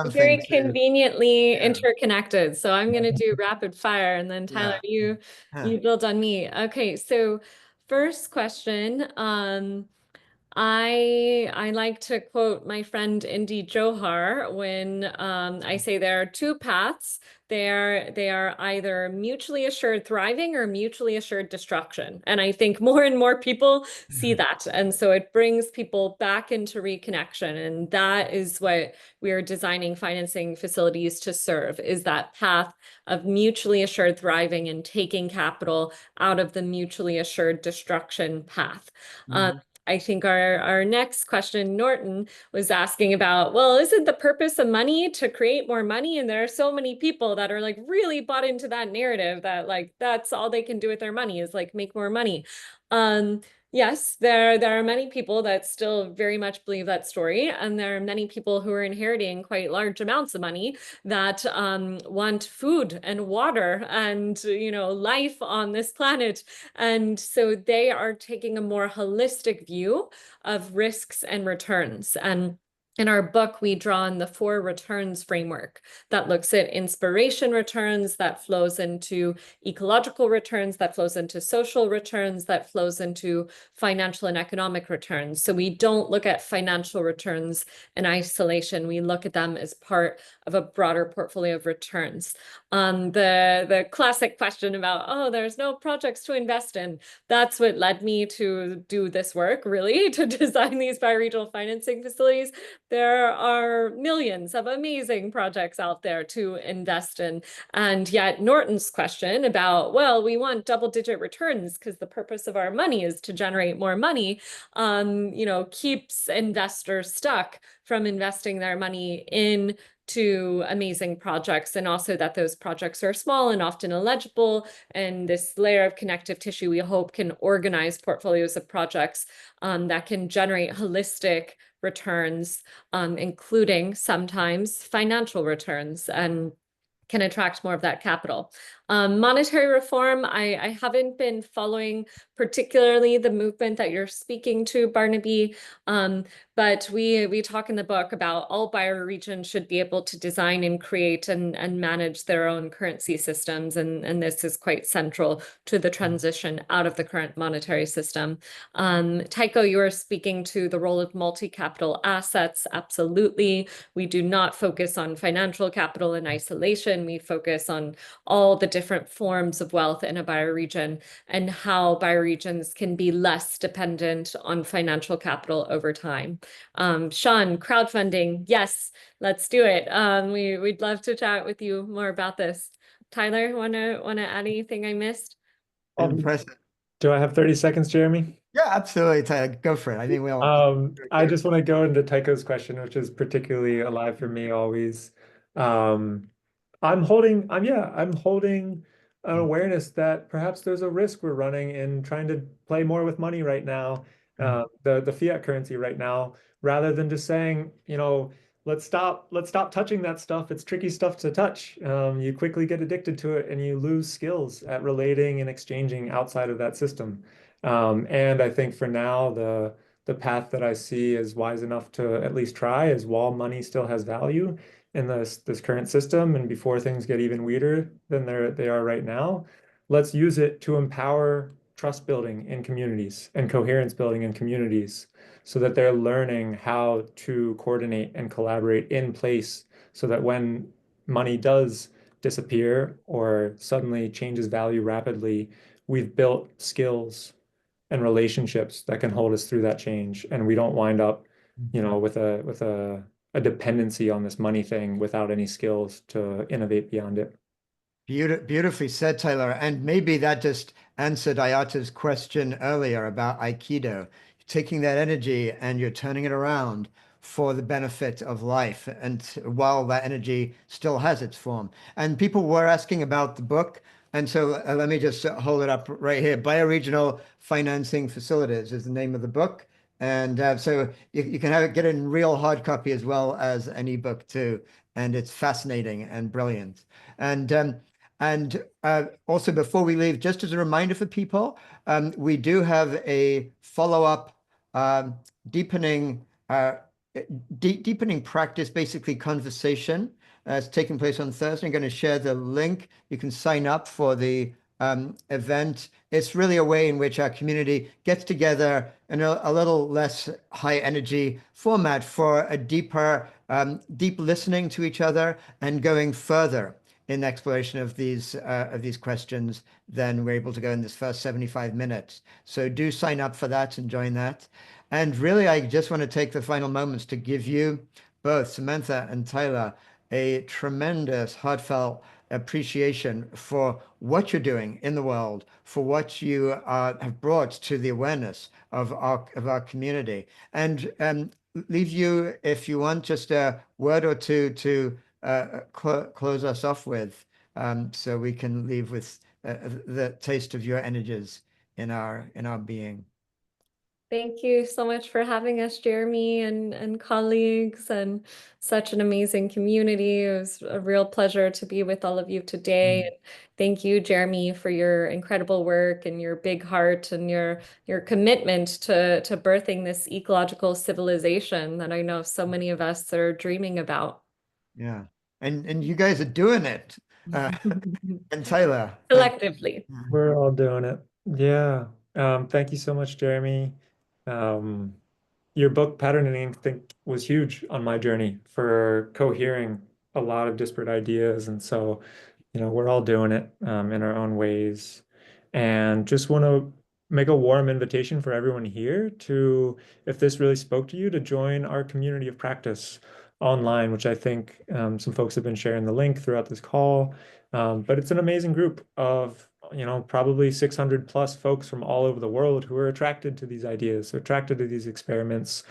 conveniently interconnected. So I'm going to do rapid fire, and then Tyler, you build on me. Okay. So first question, I like to quote my friend Indy Johar when I say there are two paths. They are either mutually assured thriving or mutually assured destruction. And I think more and more people see that. And so it brings people back into reconnection. And that is what we are designing financing facilities to serve, is that path of mutually assured thriving and taking capital out of the mutually assured destruction path. I think our next question, Norton, was asking about, well, isn't the purpose of money to create more money? And there are so many people that are like really bought into that narrative that like, that's all they can do with their money is like make more money. Yes, there are many people that still very much believe that story. And there are many people who are inheriting quite large amounts of money that want food and water and, life on this planet. And so they are taking a more holistic view of risks and returns. And in our book, we draw on the 4 returns framework that looks at inspiration returns, that flows into ecological returns, that flows into social returns, that flows into financial and economic returns. So we don't look at financial returns in isolation. We look at them as part of a broader portfolio of returns. The classic question about, oh, there's no projects to invest in. That's what led me to do this work, really, to design these bioregional financing facilities. There are millions of amazing projects out there to invest in. And yet Norton's question about, well, we want double-digit returns because the purpose of our money is to generate more money, keeps investors stuck from investing their money into amazing projects, and also that those projects are small and often illegible. And this layer of connective tissue, we hope, can organize portfolios of projects that can generate holistic returns, including sometimes financial returns, and can attract more of that capital. Monetary reform, I haven't been following particularly the movement that you're speaking to, Barnaby, but we talk in the book about all bioregions should be able to design and create and manage their own currency systems, and this is quite central to the transition out of the current monetary system. Tycho, you are speaking to the role of multi-capital assets. Absolutely. We do not focus on financial capital in isolation. We focus on all the different forms of wealth in a bioregion and how bioregions can be less dependent on financial capital over time. Sean, crowdfunding, yes, let's do it. We'd love to chat with you more about this. Tyler, wanna add anything I missed? Impressive. Do I have 30 seconds, Jeremy? Yeah, absolutely, Tyler. Go for it. I think we'll. I just want to go into Tycho's question, which is particularly alive for me always. I'm holding an awareness that perhaps there's a risk we're running in trying to play more with money right now, the fiat currency right now, rather than just saying, let's stop touching that stuff. It's tricky stuff to touch. You quickly get addicted to it and you lose skills at relating and exchanging outside of that system. And I think for now, the path that I see is wise enough to at least try is while money still has value in this current system, and before things get even weirder than they are right now, let's use it to empower trust building in communities and coherence building in communities so that they're learning how to coordinate and collaborate in place so that when money does disappear or suddenly changes value rapidly, we've built skills and relationships that can hold us through that change, and we don't wind up, with a dependency on this money thing without any skills to innovate beyond it. Beautifully said, Taylor. And maybe that just answered Ayata's question earlier about Aikido. Taking that energy and you're turning it around for the benefit of life, and while that energy still has its form. And people were asking about the book. And so let me just hold it up right here. Bioregional Financing Facilities is the name of the book. And so you can get it in real hard copy as well as an ebook too. And it's fascinating and brilliant. And also, before we leave, just as a reminder for people, we do have a follow-up deepening practice, basically conversation. It's taking place on Thursday. I'm going to share the link. You can sign up for the event. It's really a way in which our community gets together in a little less high energy format for a deep listening to each other and going further in exploration of these questions than we're able to go in this first 75 minutes. So do sign up for that and join that. And really, I just want to take the final moments to give you both, Samantha and Tyler, a tremendous heartfelt appreciation for what you're doing in the world, for what you have brought to the awareness of our community. And leave you, if you want, just a word or two to close us off with, so we can leave with the taste of your energies in our being. Thank you so much for having us, Jeremy and colleagues, and such an amazing community. It was a real pleasure to be with all of you today. And thank you, Jeremy, for your incredible work and your big heart and your commitment to birthing this ecological civilization that I know so many of us are dreaming about. Yeah, and you guys are doing it, and Taylor. Collectively. We're all doing it. Yeah. Thank you so much, Jeremy. Your book, Patterning, I think, was huge on my journey for cohering a lot of disparate ideas. And so, we're all doing it in our own ways. And just want to make a warm invitation for everyone here to, if this really spoke to you, to join our community of practice online, which I think some folks have been sharing the link throughout this call. But it's an amazing group of, probably 600 plus folks from all over the world who are attracted to these ideas, attracted to these experiments.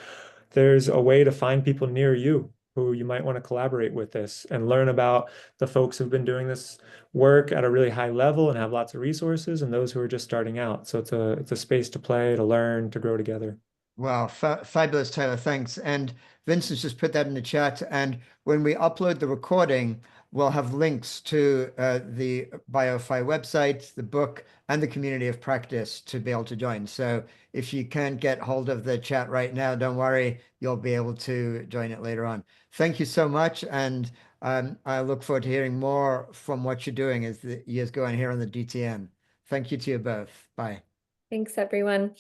There's a way to find people near you who you might want to collaborate with this and learn about the folks who've been doing this work at a really high level and have lots of resources, and those who are just starting out. So it's a space to play, to learn, to grow together. Wow, fabulous, Tyler. Thanks. And Vincent's just put that in the chat. And when we upload the recording, we'll have links to the BioFi website, the book, and the community of practice to be able to join. So if you can't get hold of the chat right now, don't worry, you'll be able to join it later on. Thank you so much. And I look forward to hearing more from what you're doing as the years go on here on the DTN. Thank you to you both. Bye. Thanks, everyone.